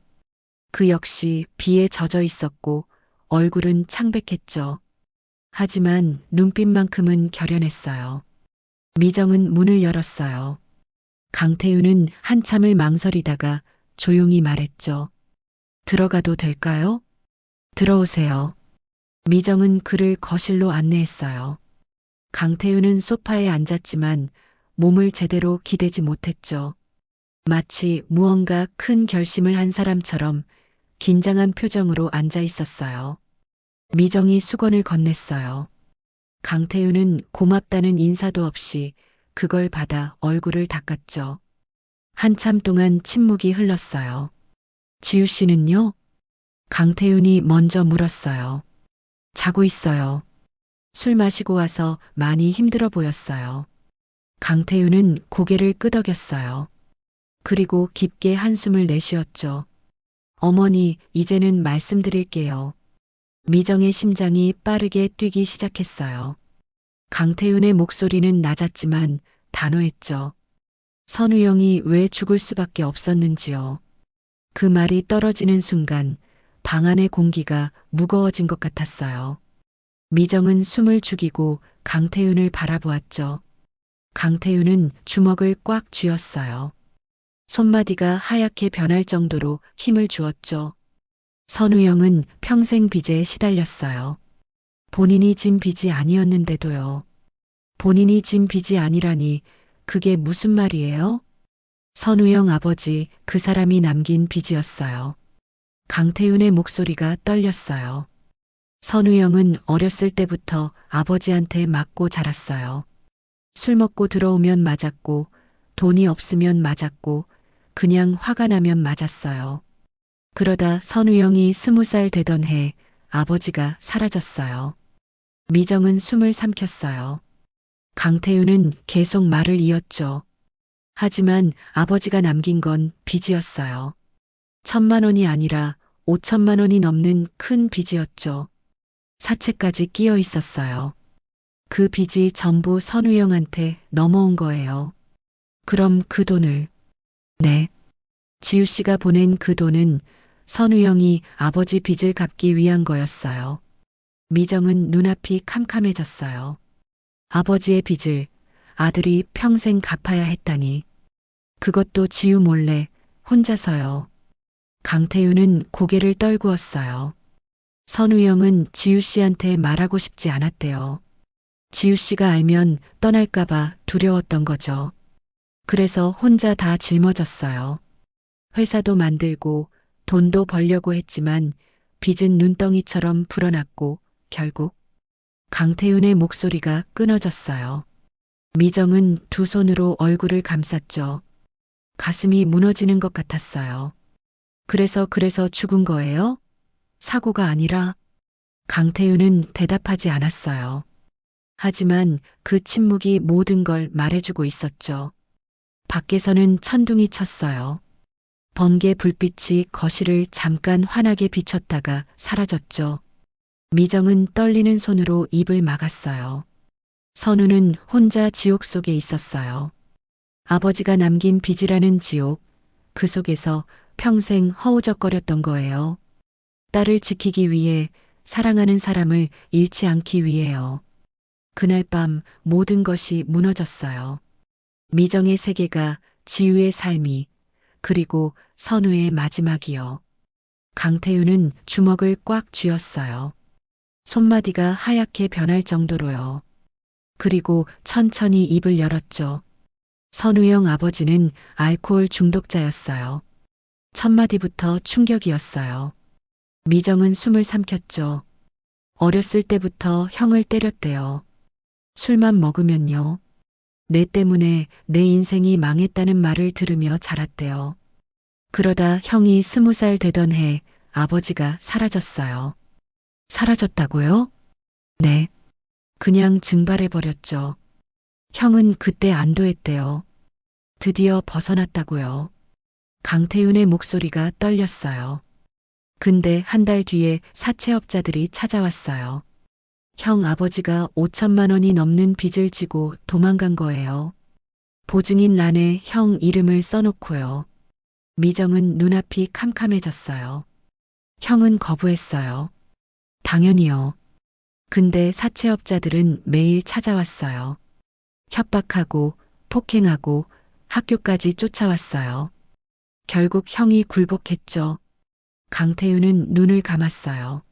그 역시 비에 젖어 있었고 얼굴은 창백했죠. 하지만 눈빛만큼은 결연했어요. 미정은 문을 열었어요. 강태윤은 한참을 망설이다가 조용히 말했죠. 들어가도 될까요? 들어오세요. 미정은 그를 거실로 안내했어요. 강태윤은 소파에 앉았지만 몸을 제대로 기대지 못했죠. 마치 무언가 큰 결심을 한 사람처럼 긴장한 표정으로 앉아 있었어요. 미정이 수건을 건넸어요. 강태윤은 고맙다는 인사도 없이 그걸 받아 얼굴을 닦았죠. 한참 동안 침묵이 흘렀어요. 지우 씨는요? 강태윤이 먼저 물었어요. 자고 있어요. 술 마시고 와서 많이 힘들어 보였어요. 강태윤은 고개를 끄덕였어요. 그리고 깊게 한숨을 내쉬었죠. 어머니, 이제는 말씀드릴게요. 미정의 심장이 빠르게 뛰기 시작했어요. 강태윤의 목소리는 낮았지만 단호했죠. 선우영이 왜 죽을 수밖에 없었는지요. 그 말이 떨어지는 순간 방 안의 공기가 무거워진 것 같았어요. 미정은 숨을 죽이고 강태윤을 바라보았죠. 강태윤은 주먹을 꽉 쥐었어요. 손마디가 하얗게 변할 정도로 힘을 주었죠. 선우영은 평생 빚에 시달렸어요. 본인이 진 빚이 아니었는데도요. 본인이 진 빚이 아니라니 그게 무슨 말이에요? 선우영 아버지, 그 사람이 남긴 빚이었어요. 강태윤의 목소리가 떨렸어요. 선우영은 어렸을 때부터 아버지한테 맞고 자랐어요. 술 먹고 들어오면 맞았고, 돈이 없으면 맞았고, 그냥 화가 나면 맞았어요. 그러다 선우영이 20살 되던 해 아버지가 사라졌어요. 미정은 숨을 삼켰어요. 강태윤은 계속 말을 이었죠. 하지만 아버지가 남긴 건 빚이었어요. 1,000만 원이 아니라 5천만 원이 넘는 큰 빚이었죠. 사채까지 끼어 있었어요. 그 빚이 전부 선우영한테 넘어온 거예요. 그럼 그 돈을, 네. 지우 씨가 보낸 그 돈은 선우영이 아버지 빚을 갚기 위한 거였어요. 미정은 눈앞이 캄캄해졌어요. 아버지의 빚을 아들이 평생 갚아야 했다니. 그것도 지우 몰래 혼자서요. 강태윤은 고개를 떨구었어요. 선우영은 지우 씨한테 말하고 싶지 않았대요. 지우 씨가 알면 떠날까봐 두려웠던 거죠. 그래서 혼자 다 짊어졌어요. 회사도 만들고 돈도 벌려고 했지만 빚은 눈덩이처럼 불어났고 결국 강태윤의 목소리가 끊어졌어요. 미정은 두 손으로 얼굴을 감쌌죠. 가슴이 무너지는 것 같았어요. 그래서 죽은 거예요? 사고가 아니라? 강태윤은 대답하지 않았어요. 하지만 그 침묵이 모든 걸 말해주고 있었죠. 밖에서는 천둥이 쳤어요. 번개 불빛이 거실을 잠깐 환하게 비췄다가 사라졌죠. 미정은 떨리는 손으로 입을 막았어요. 선우는 혼자 지옥 속에 있었어요. 아버지가 남긴 빚이라는 지옥, 그 속에서 평생 허우적거렸던 거예요. 딸을 지키기 위해, 사랑하는 사람을 잃지 않기 위해요. 그날 밤 모든 것이 무너졌어요. 미정의 세계가, 지우의 삶이, 그리고 선우의 마지막이요. 강태윤은 주먹을 꽉 쥐었어요. 손마디가 하얗게 변할 정도로요. 그리고 천천히 입을 열었죠. 선우영 아버지는 알코올 중독자였어요. 첫 마디부터 충격이었어요. 미정은 숨을 삼켰죠. 어렸을 때부터 형을 때렸대요. 술만 먹으면요. 내 때문에 내 인생이 망했다는 말을 들으며 자랐대요. 그러다 형이 20살 되던 해 아버지가 사라졌어요. 사라졌다고요? 네. 그냥 증발해버렸죠. 형은 그때 안도했대요. 드디어 벗어났다고요. 강태윤의 목소리가 떨렸어요. 근데 한 달 뒤에 사채업자들이 찾아왔어요. 형 아버지가 5천만 원이 넘는 빚을 지고 도망간 거예요. 보증인 란에 형 이름을 써놓고요. 미정은 눈앞이 캄캄해졌어요. 형은 거부했어요. 당연히요. 근데 사채업자들은 매일 찾아왔어요. 협박하고 폭행하고 학교까지 쫓아왔어요. 결국 형이 굴복했죠. 강태윤은 눈을 감았어요.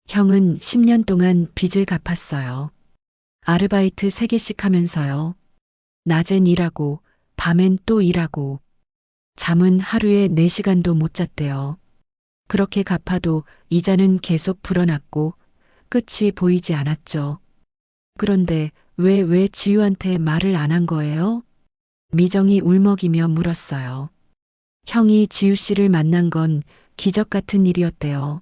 형은 10년 동안 빚을 갚았어요. 아르바이트 3개씩 하면서요. 낮엔 일하고 밤엔 또 일하고 잠은 하루에 4시간도 못 잤대요. 그렇게 갚아도 이자는 계속 불어났고 끝이 보이지 않았죠. 그런데 왜 지우한테 말을 안 한 거예요? 미정이 울먹이며 물었어요. 형이 지우 씨를 만난 건 기적 같은 일이었대요.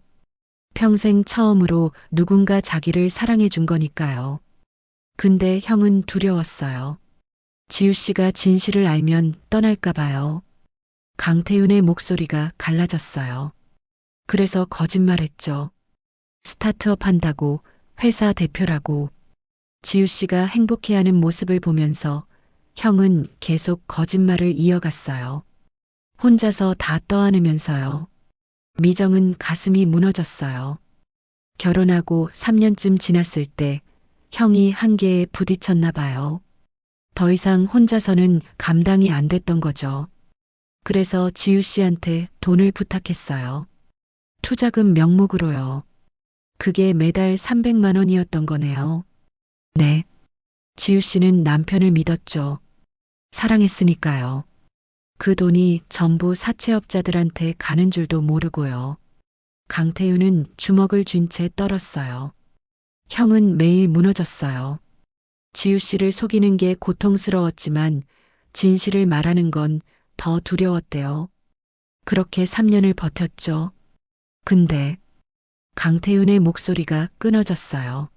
평생 처음으로 누군가 자기를 사랑해 준 거니까요. 근데 형은 두려웠어요. 지우 씨가 진실을 알면 떠날까 봐요. 강태윤의 목소리가 갈라졌어요. 그래서 거짓말했죠. 스타트업 한다고, 회사 대표라고. 지우 씨가 행복해하는 모습을 보면서 형은 계속 거짓말을 이어갔어요. 혼자서 다 떠안으면서요. 미정은 가슴이 무너졌어요. 결혼하고 3년쯤 지났을 때 형이 한계에 부딪혔나 봐요. 더 이상 혼자서는 감당이 안 됐던 거죠. 그래서 지우 씨한테 돈을 부탁했어요. 투자금 명목으로요. 그게 매달 300만 원이었던 거네요. 네. 지우 씨는 남편을 믿었죠. 사랑했으니까요. 그 돈이 전부 사채업자들한테 가는 줄도 모르고요. 강태윤은 주먹을 쥔 채 떨었어요. 형은 매일 무너졌어요. 지우 씨를 속이는 게 고통스러웠지만 진실을 말하는 건 더 두려웠대요. 그렇게 3년을 버텼죠. 근데 강태윤의 목소리가 끊어졌어요.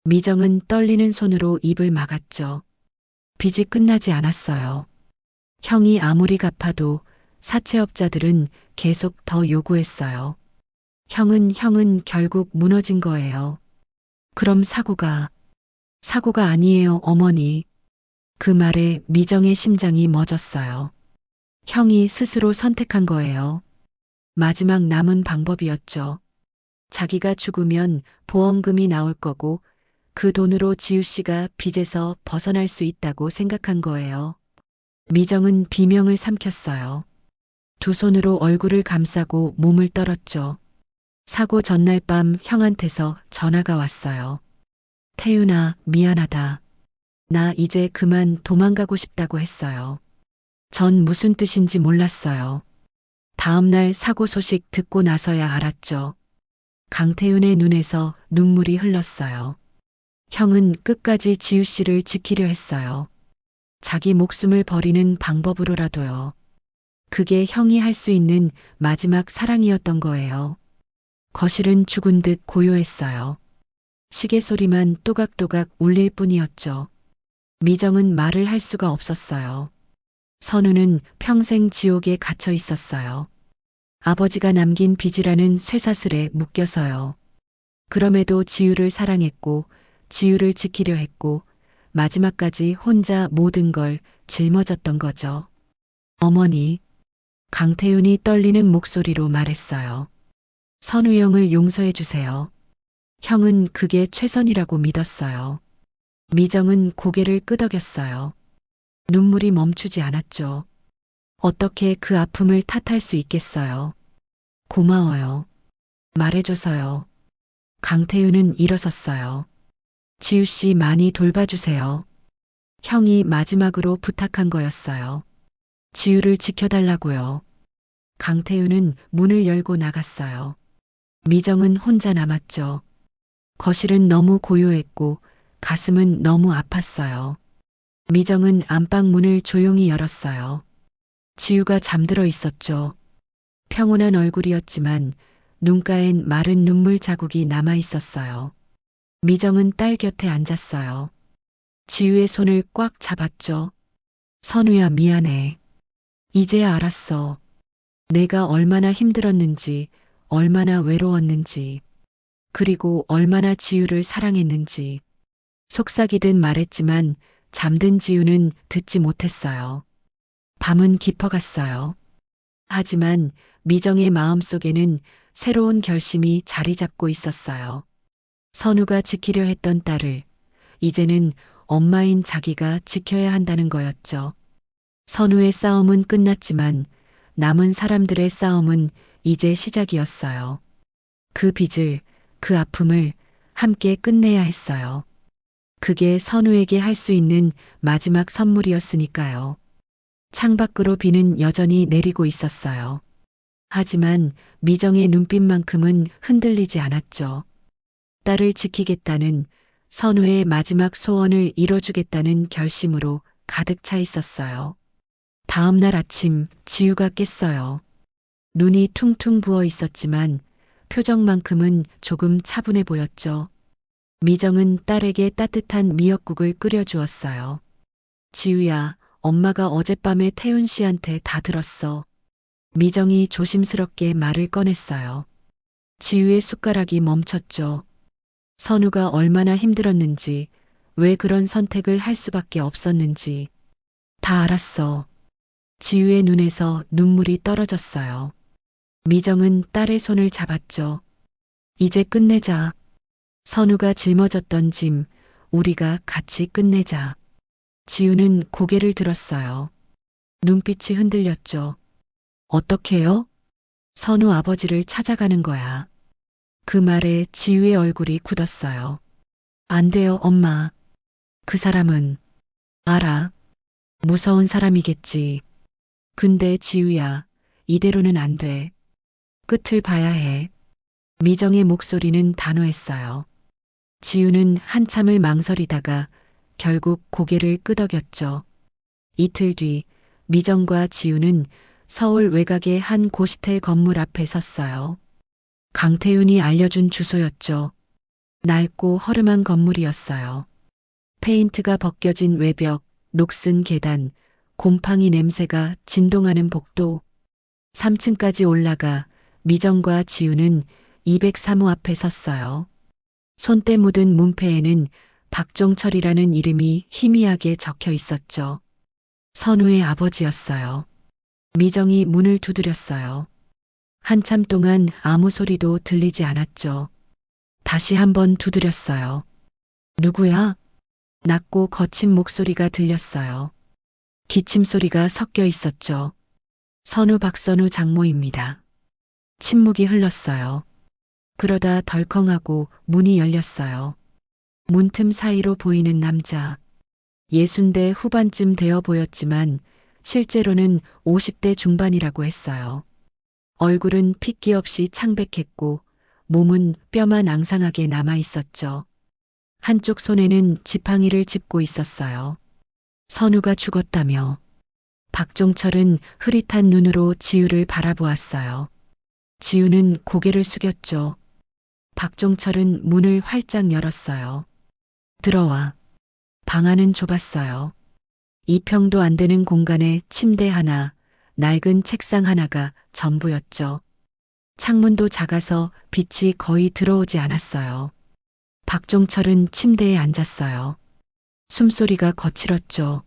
미정은 떨리는 손으로 입을 막았죠. 빚이 끝나지 않았어요. 형이 아무리 갚아도 사채업자들은 계속 더 요구했어요. 형은 결국 무너진 거예요. 그럼 사고가 아니에요, 어머니. 그 말에 미정의 심장이 멎었어요. 형이 스스로 선택한 거예요. 마지막 남은 방법이었죠. 자기가 죽으면 보험금이 나올 거고 그 돈으로 지우 씨가 빚에서 벗어날 수 있다고 생각한 거예요. 미정은 비명을 삼켰어요. 두 손으로 얼굴을 감싸고 몸을 떨었죠. 사고 전날 밤 형한테서 전화가 왔어요. 태윤아, 미안하다. 나 이제 그만 도망가고 싶다고 했어요. 전 무슨 뜻인지 몰랐어요. 다음 날 사고 소식 듣고 나서야 알았죠. 강태윤의 눈에서 눈물이 흘렀어요. 형은 끝까지 지우 씨를 지키려 했어요. 자기 목숨을 버리는 방법으로라도요. 그게 형이 할 수 있는 마지막 사랑이었던 거예요. 거실은 죽은 듯 고요했어요. 시계 소리만 또각또각 울릴 뿐이었죠. 미정은 말을 할 수가 없었어요. 선우는 평생 지옥에 갇혀 있었어요. 아버지가 남긴 빚이라는 쇠사슬에 묶여서요. 그럼에도 지우를 사랑했고, 지우를 지키려 했고, 마지막까지 혼자 모든 걸 짊어졌던 거죠. 어머니, 강태윤이 떨리는 목소리로 말했어요. 선우 형을 용서해 주세요. 형은 그게 최선이라고 믿었어요. 미정은 고개를 끄덕였어요. 눈물이 멈추지 않았죠. 어떻게 그 아픔을 탓할 수 있겠어요. 고마워요. 말해줘서요. 강태윤은 일어섰어요. 지우 씨 많이 돌봐주세요. 형이 마지막으로 부탁한 거였어요. 지우를 지켜달라고요. 강태윤은 문을 열고 나갔어요. 미정은 혼자 남았죠. 거실은 너무 고요했고 가슴은 너무 아팠어요. 미정은 안방 문을 조용히 열었어요. 지우가 잠들어 있었죠. 평온한 얼굴이었지만 눈가엔 마른 눈물 자국이 남아 있었어요. 미정은 딸 곁에 앉았어요. 지우의 손을 꽉 잡았죠. 선우야, 미안해. 이제야 알았어. 내가 얼마나 힘들었는지, 얼마나 외로웠는지, 그리고 얼마나 지우를 사랑했는지. 속삭이듯 말했지만 잠든 지우는 듣지 못했어요. 밤은 깊어갔어요. 하지만 미정의 마음속에는 새로운 결심이 자리 잡고 있었어요. 선우가 지키려 했던 딸을 이제는 엄마인 자기가 지켜야 한다는 거였죠. 선우의 싸움은 끝났지만 남은 사람들의 싸움은 이제 시작이었어요. 그 빚을, 그 아픔을 함께 끝내야 했어요. 그게 선우에게 할 수 있는 마지막 선물이었으니까요. 창밖으로 비는 여전히 내리고 있었어요. 하지만 미정의 눈빛만큼은 흔들리지 않았죠. 딸을 지키겠다는, 선우의 마지막 소원을 이뤄주겠다는 결심으로 가득 차 있었어요. 다음 날 아침 지우가 깼어요. 눈이 퉁퉁 부어 있었지만 표정만큼은 조금 차분해 보였죠. 미정은 딸에게 따뜻한 미역국을 끓여주었어요. 지우야, 엄마가 어젯밤에 태훈 씨한테 다 들었어. 미정이 조심스럽게 말을 꺼냈어요. 지우의 숟가락이 멈췄죠. 선우가 얼마나 힘들었는지, 왜 그런 선택을 할 수밖에 없었는지. 다 알았어. 지우의 눈에서 눈물이 떨어졌어요. 미정은 딸의 손을 잡았죠. 이제 끝내자. 선우가 짊어졌던 짐, 우리가 같이 끝내자. 지우는 고개를 들었어요. 눈빛이 흔들렸죠. 어떻게요? 선우 아버지를 찾아가는 거야. 그 말에 지우의 얼굴이 굳었어요. 안 돼요, 엄마. 그 사람은 알아. 무서운 사람이겠지. 근데 지우야, 이대로는 안 돼. 끝을 봐야 해. 미정의 목소리는 단호했어요. 지우는 한참을 망설이다가 결국 고개를 끄덕였죠. 이틀 뒤 미정과 지우는 서울 외곽의 한 고시텔 건물 앞에 섰어요. 강태윤이 알려준 주소였죠. 낡고 허름한 건물이었어요. 페인트가 벗겨진 외벽, 녹슨 계단, 곰팡이 냄새가 진동하는 복도. 3층까지 올라가 미정과 지우는 203호 앞에 섰어요. 손때 묻은 문패에는 박종철이라는 이름이 희미하게 적혀 있었죠. 선우의 아버지였어요. 미정이 문을 두드렸어요. 한참 동안 아무 소리도 들리지 않았죠. 다시 한번 두드렸어요. 누구야? 낮고 거친 목소리가 들렸어요. 기침 소리가 섞여 있었죠. 선우 박선우 장모입니다. 침묵이 흘렀어요. 그러다 덜컹하고 문이 열렸어요. 문틈 사이로 보이는 남자. 60대 후반쯤 되어 보였지만 실제로는 50대 중반이라고 했어요. 얼굴은 핏기 없이 창백했고 몸은 뼈만 앙상하게 남아 있었죠. 한쪽 손에는 지팡이를 짚고 있었어요. 선우가 죽었다며. 박종철은 흐릿한 눈으로 지우를 바라보았어요. 지우는 고개를 숙였죠. 박종철은 문을 활짝 열었어요. 들어와. 방 안은 좁았어요. 2평도 안 되는 공간에 침대 하나, 낡은 책상 하나가 전부였죠. 창문도 작아서 빛이 거의 들어오지 않았어요. 박종철은 침대에 앉았어요. 숨소리가 거칠었죠.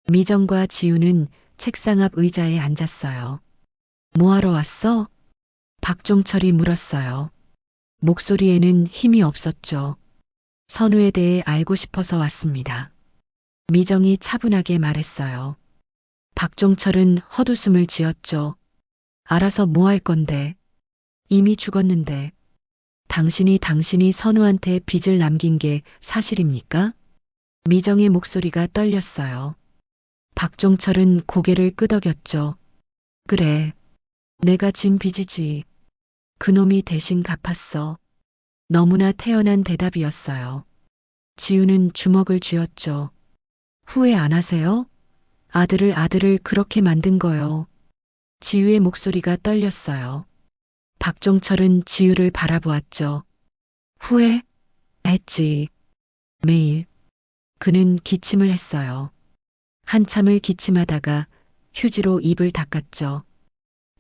미정과 지우는 책상 앞 의자에 앉았어요. 뭐하러 왔어? 박종철이 물었어요. 목소리에는 힘이 없었죠. 선우에 대해 알고 싶어서 왔습니다. 미정이 차분하게 말했어요. 박종철은 헛웃음을 지었죠. 알아서 뭐 할 건데. 이미 죽었는데. 당신이 선우한테 빚을 남긴 게 사실입니까? 미정의 목소리가 떨렸어요. 박종철은 고개를 끄덕였죠. 그래. 내가 진 빚이지. 그놈이 대신 갚았어. 너무나 태연한 대답이었어요. 지우는 주먹을 쥐었죠. 후회 안 하세요? 아들을 그렇게 만든 거요. 지우의 목소리가 떨렸어요. 박종철은 지우를 바라보았죠. 후회? 했지. 매일. 그는 기침을 했어요. 한참을 기침하다가 휴지로 입을 닦았죠.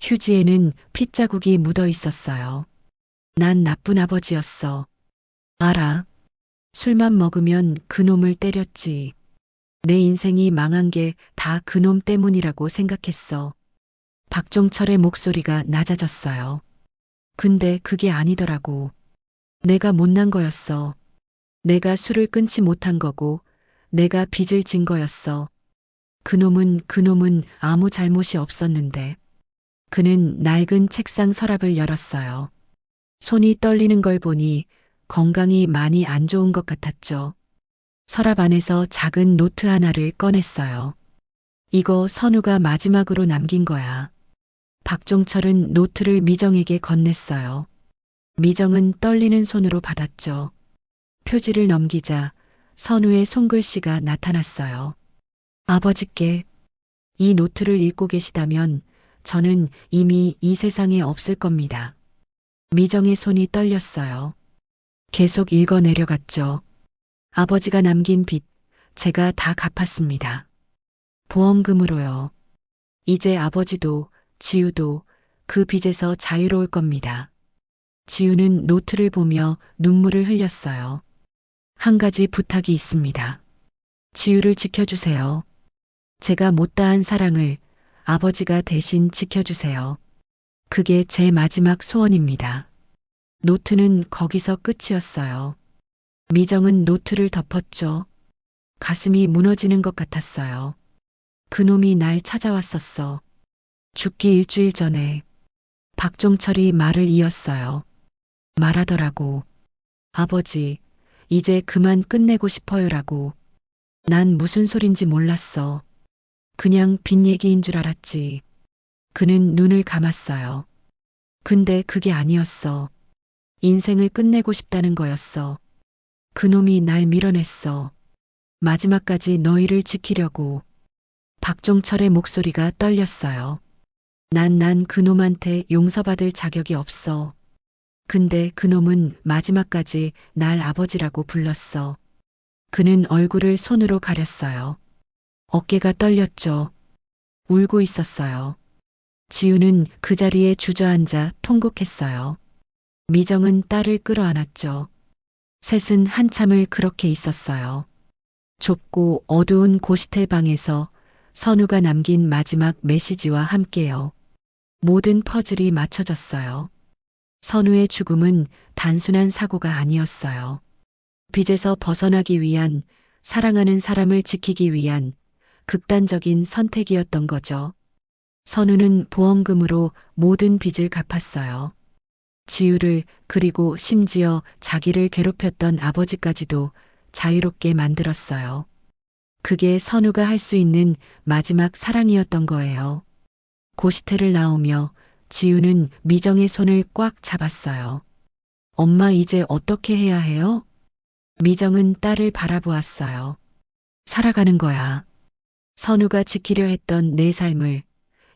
휴지에는 핏자국이 묻어 있었어요. 난 나쁜 아버지였어. 알아. 술만 먹으면 그놈을 때렸지. 내 인생이 망한 게 다 그놈 때문이라고 생각했어. 박종철의 목소리가 낮아졌어요. 근데 그게 아니더라고. 내가 못난 거였어. 내가 술을 끊지 못한 거고, 내가 빚을 진 거였어. 그놈은 아무 잘못이 없었는데. 그는 낡은 책상 서랍을 열었어요. 손이 떨리는 걸 보니 건강이 많이 안 좋은 것 같았죠. 서랍 안에서 작은 노트 하나를 꺼냈어요. 이거 선우가 마지막으로 남긴 거야. 박종철은 노트를 미정에게 건넸어요. 미정은 떨리는 손으로 받았죠. 표지를 넘기자 선우의 손글씨가 나타났어요. 아버지께 이 노트를 읽고 계시다면 저는 이미 이 세상에 없을 겁니다. 미정의 손이 떨렸어요. 계속 읽어 내려갔죠. 아버지가 남긴 빚, 제가 다 갚았습니다. 보험금으로요. 이제 아버지도 지우도 그 빚에서 자유로울 겁니다. 지우는 노트를 보며 눈물을 흘렸어요. 한 가지 부탁이 있습니다. 지우를 지켜주세요. 제가 못다한 사랑을 아버지가 대신 지켜주세요. 그게 제 마지막 소원입니다. 노트는 거기서 끝이었어요. 미정은 노트를 덮었죠. 가슴이 무너지는 것 같았어요. 그놈이 날 찾아왔었어. 죽기 일주일 전에. 박종철이 말을 이었어요. 말하더라고. 아버지, 이제 그만 끝내고 싶어요라고. 난 무슨 소린지 몰랐어. 그냥 빚 얘기인 줄 알았지. 그는 눈을 감았어요. 근데 그게 아니었어. 인생을 끝내고 싶다는 거였어. 그놈이 날 밀어냈어. 마지막까지 너희를 지키려고. 박종철의 목소리가 떨렸어요. 난 그놈한테 용서받을 자격이 없어. 근데 그놈은 마지막까지 날 아버지라고 불렀어. 그는 얼굴을 손으로 가렸어요. 어깨가 떨렸죠. 울고 있었어요. 지우는 그 자리에 주저앉아 통곡했어요. 미정은 딸을 끌어안았죠. 셋은 한참을 그렇게 있었어요. 좁고 어두운 고시텔 방에서 선우가 남긴 마지막 메시지와 함께요. 모든 퍼즐이 맞춰졌어요. 선우의 죽음은 단순한 사고가 아니었어요. 빚에서 벗어나기 위한, 사랑하는 사람을 지키기 위한 극단적인 선택이었던 거죠. 선우는 보험금으로 모든 빚을 갚았어요. 지우를 그리고 심지어 자기를 괴롭혔던 아버지까지도 자유롭게 만들었어요. 그게 선우가 할 수 있는 마지막 사랑이었던 거예요. 고시태를 나오며 지우는 미정의 손을 꽉 잡았어요. 엄마 이제 어떻게 해야 해요? 미정은 딸을 바라보았어요. 살아가는 거야. 선우가 지키려 했던 내 삶을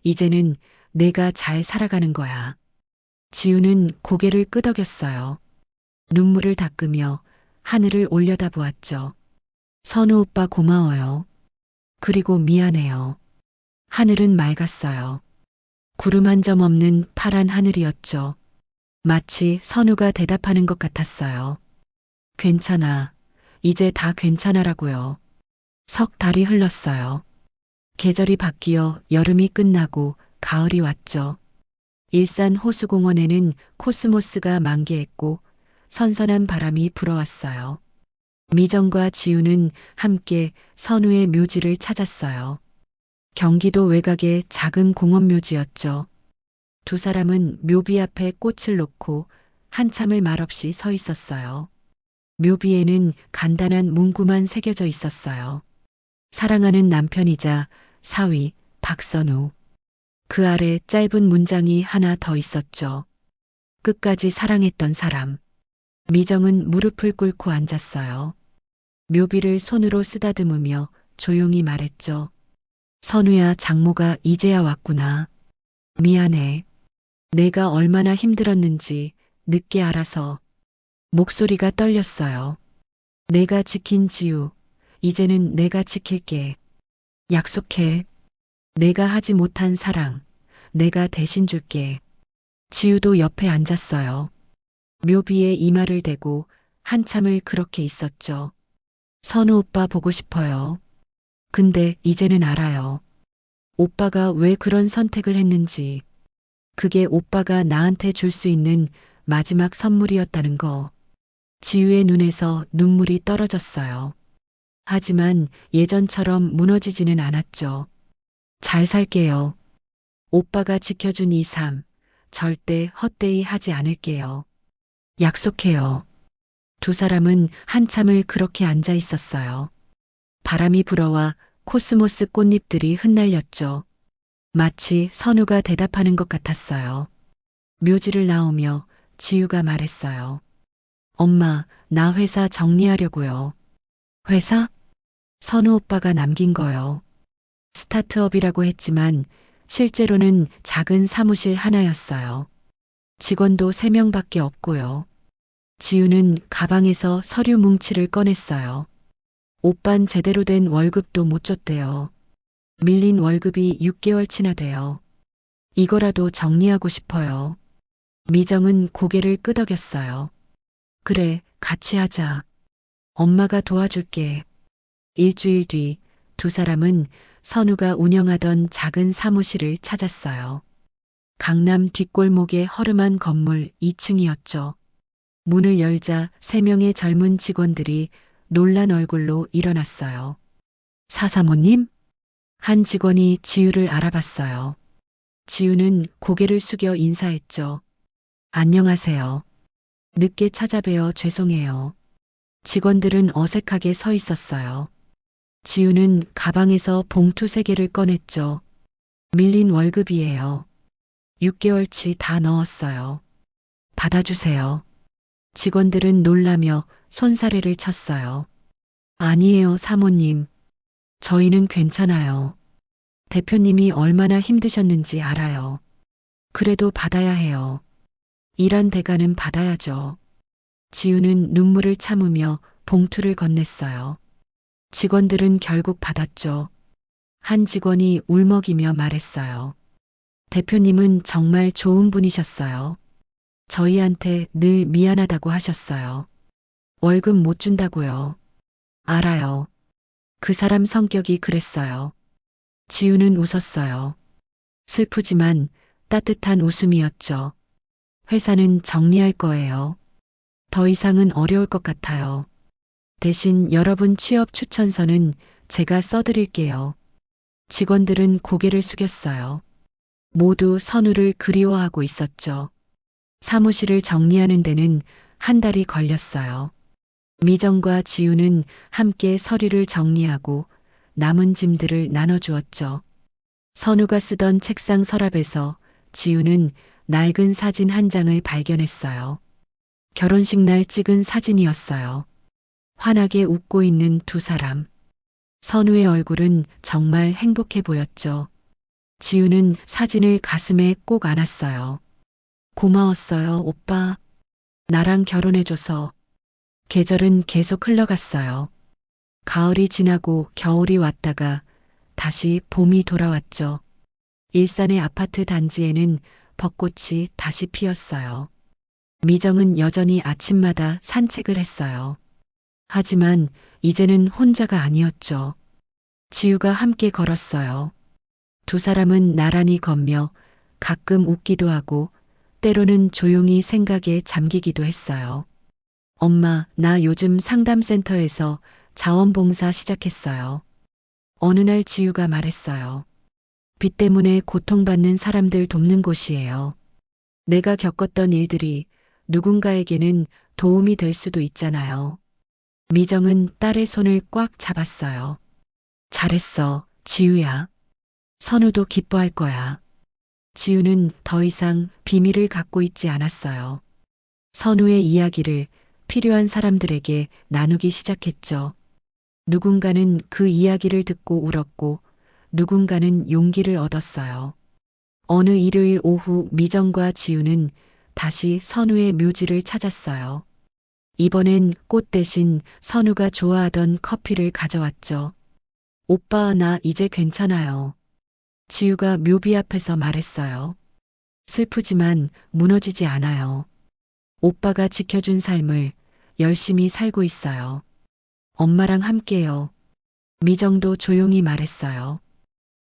이제는 내가 잘 살아가는 거야. 지우는 고개를 끄덕였어요. 눈물을 닦으며 하늘을 올려다보았죠. 선우 오빠 고마워요. 그리고 미안해요. 하늘은 맑았어요. 구름 한 점 없는 파란 하늘이었죠. 마치 선우가 대답하는 것 같았어요. 괜찮아. 이제 다 괜찮아라고요. 석 달이 흘렀어요. 계절이 바뀌어 여름이 끝나고 가을이 왔죠. 일산 호수공원에는 코스모스가 만개했고 선선한 바람이 불어왔어요. 미정과 지우는 함께 선우의 묘지를 찾았어요. 경기도 외곽의 작은 공원 묘지였죠. 두 사람은 묘비 앞에 꽃을 놓고 한참을 말없이 서 있었어요. 묘비에는 간단한 문구만 새겨져 있었어요. 사랑하는 남편이자 사위 박선우. 그 아래 짧은 문장이 하나 더 있었죠. 끝까지 사랑했던 사람. 미정은 무릎을 꿇고 앉았어요. 묘비를 손으로 쓰다듬으며 조용히 말했죠. 선우야, 장모가 이제야 왔구나. 미안해. 내가 얼마나 힘들었는지 늦게 알아서. 목소리가 떨렸어요. 내가 지킨 지우, 이제는 내가 지킬게. 약속해. 내가 하지 못한 사랑, 내가 대신 줄게. 지우도 옆에 앉았어요. 묘비에 이마를 대고 한참을 그렇게 있었죠. 선우 오빠 보고 싶어요. 근데 이제는 알아요. 오빠가 왜 그런 선택을 했는지. 그게 오빠가 나한테 줄 수 있는 마지막 선물이었다는 거. 지우의 눈에서 눈물이 떨어졌어요. 하지만 예전처럼 무너지지는 않았죠. 잘 살게요. 오빠가 지켜준 이 삶, 절대 헛되이 하지 않을게요. 약속해요. 두 사람은 한참을 그렇게 앉아 있었어요. 바람이 불어와 코스모스 꽃잎들이 흩날렸죠. 마치 선우가 대답하는 것 같았어요. 묘지를 나오며 지우가 말했어요. 엄마, 나 회사 정리하려고요. 회사? 선우 오빠가 남긴 거요. 스타트업이라고 했지만 실제로는 작은 사무실 하나였어요. 직원도 3명밖에 없고요. 지우는 가방에서 서류 뭉치를 꺼냈어요. 오빤 제대로 된 월급도 못 줬대요. 밀린 월급이 6개월치나 돼요. 이거라도 정리하고 싶어요. 미정은 고개를 끄덕였어요. 그래, 같이 하자. 엄마가 도와줄게. 일주일 뒤 두 사람은 선우가 운영하던 작은 사무실을 찾았어요. 강남 뒷골목의 허름한 건물 2층이었죠. 문을 열자 3명의 젊은 직원들이 놀란 얼굴로 일어났어요. 사사모님? 한 직원이 지우를 알아봤어요. 지우는 고개를 숙여 인사했죠. 안녕하세요. 늦게 찾아뵈어 죄송해요. 직원들은 어색하게 서 있었어요. 지우는 가방에서 봉투 3개를 꺼냈죠. 밀린 월급이에요. 6개월치 다 넣었어요. 받아주세요. 직원들은 놀라며 손사래를 쳤어요. 아니에요, 사모님. 저희는 괜찮아요. 대표님이 얼마나 힘드셨는지 알아요. 그래도 받아야 해요. 일한 대가는 받아야죠. 지우는 눈물을 참으며 봉투를 건넸어요. 직원들은 결국 받았죠. 한 직원이 울먹이며 말했어요. 대표님은 정말 좋은 분이셨어요. 저희한테 늘 미안하다고 하셨어요. 월급 못 준다고요. 알아요. 그 사람 성격이 그랬어요. 지우는 웃었어요. 슬프지만 따뜻한 웃음이었죠. 회사는 정리할 거예요. 더 이상은 어려울 것 같아요. 대신 여러분 취업 추천서는 제가 써드릴게요. 직원들은 고개를 숙였어요. 모두 선우를 그리워하고 있었죠. 사무실을 정리하는 데는 한 달이 걸렸어요. 미정과 지우는 함께 서류를 정리하고 남은 짐들을 나눠주었죠. 선우가 쓰던 책상 서랍에서 지우는 낡은 사진 한 장을 발견했어요. 결혼식 날 찍은 사진이었어요. 환하게 웃고 있는 두 사람. 선우의 얼굴은 정말 행복해 보였죠. 지우는 사진을 가슴에 꼭 안았어요. 고마웠어요, 오빠. 나랑 결혼해줘서. 계절은 계속 흘러갔어요. 가을이 지나고 겨울이 왔다가 다시 봄이 돌아왔죠. 일산의 아파트 단지에는 벚꽃이 다시 피었어요. 미정은 여전히 아침마다 산책을 했어요. 하지만 이제는 혼자가 아니었죠. 지우가 함께 걸었어요. 두 사람은 나란히 걷며 가끔 웃기도 하고 때로는 조용히 생각에 잠기기도 했어요. 엄마, 나 요즘 상담센터에서 자원봉사 시작했어요. 어느 날 지우가 말했어요. 빚 때문에 고통받는 사람들 돕는 곳이에요. 내가 겪었던 일들이 누군가에게는 도움이 될 수도 있잖아요. 미정은 딸의 손을 꽉 잡았어요. 잘했어, 지우야. 선우도 기뻐할 거야. 지우는 더 이상 비밀을 갖고 있지 않았어요. 선우의 이야기를 필요한 사람들에게 나누기 시작했죠. 누군가는 그 이야기를 듣고 울었고 누군가는 용기를 얻었어요. 어느 일요일 오후 미정과 지우는 다시 선우의 묘지를 찾았어요. 이번엔 꽃 대신 선우가 좋아하던 커피를 가져왔죠. 오빠, 나 이제 괜찮아요. 지우가 묘비 앞에서 말했어요. 슬프지만 무너지지 않아요. 오빠가 지켜준 삶을 열심히 살고 있어요. 엄마랑 함께요. 미정도 조용히 말했어요.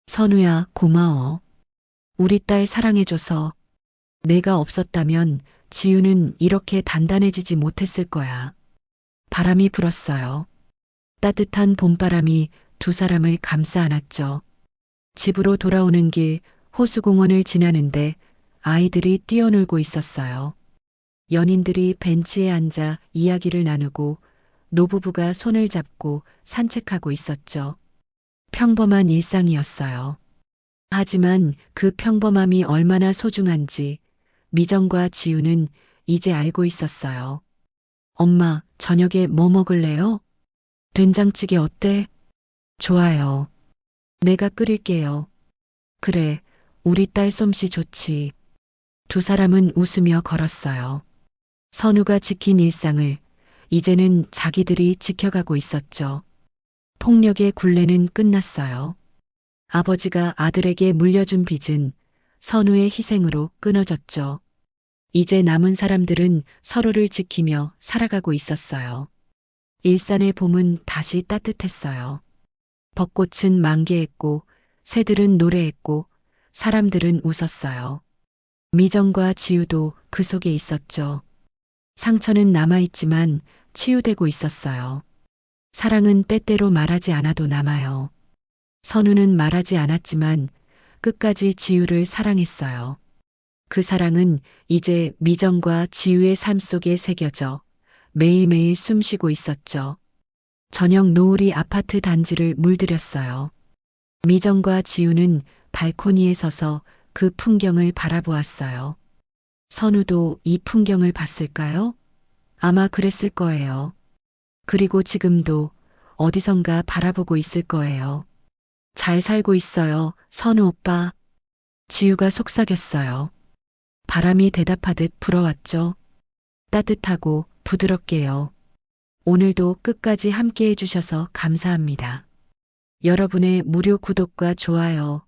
선우야, 고마워. 우리 딸 사랑해줘서. 내가 없었다면 지우는 이렇게 단단해지지 못했을 거야. 바람이 불었어요. 따뜻한 봄바람이 두 사람을 감싸 안았죠. 집으로 돌아오는 길 호수공원을 지나는데 아이들이 뛰어놀고 있었어요. 연인들이 벤치에 앉아 이야기를 나누고 노부부가 손을 잡고 산책하고 있었죠. 평범한 일상이었어요. 하지만 그 평범함이 얼마나 소중한지 미정과 지우는 이제 알고 있었어요. 엄마, 저녁에 뭐 먹을래요? 된장찌개 어때? 좋아요. 내가 끓일게요. 그래, 우리 딸 솜씨 좋지. 두 사람은 웃으며 걸었어요. 선우가 지킨 일상을 이제는 자기들이 지켜가고 있었죠. 폭력의 굴레는 끝났어요. 아버지가 아들에게 물려준 빚은 선우의 희생으로 끊어졌죠. 이제 남은 사람들은 서로를 지키며 살아가고 있었어요. 일산의 봄은 다시 따뜻했어요. 벚꽃은 만개했고 새들은 노래했고 사람들은 웃었어요. 미정과 지우도 그 속에 있었죠. 상처는 남아있지만 치유되고 있었어요. 사랑은 때때로 말하지 않아도 남아요. 선우는 말하지 않았지만 끝까지 지우를 사랑했어요. 그 사랑은 이제 미정과 지우의 삶 속에 새겨져 매일매일 숨쉬고 있었죠. 저녁 노을이 아파트 단지를 물들였어요. 미정과 지우는 발코니에 서서 그 풍경을 바라보았어요. 선우도 이 풍경을 봤을까요? 아마 그랬을 거예요. 그리고 지금도 어디선가 바라보고 있을 거예요. 잘 살고 있어요, 선우 오빠. 지우가 속삭였어요. 바람이 대답하듯 불어왔죠. 따뜻하고 부드럽게요. 오늘도 끝까지 함께 해주셔서 감사합니다. 여러분의 무료 구독과 좋아요,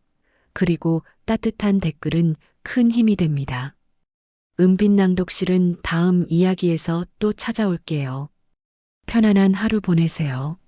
그리고 따뜻한 댓글은 큰 힘이 됩니다. 은빛 낭독실은 다음 이야기에서 또 찾아올게요. 편안한 하루 보내세요.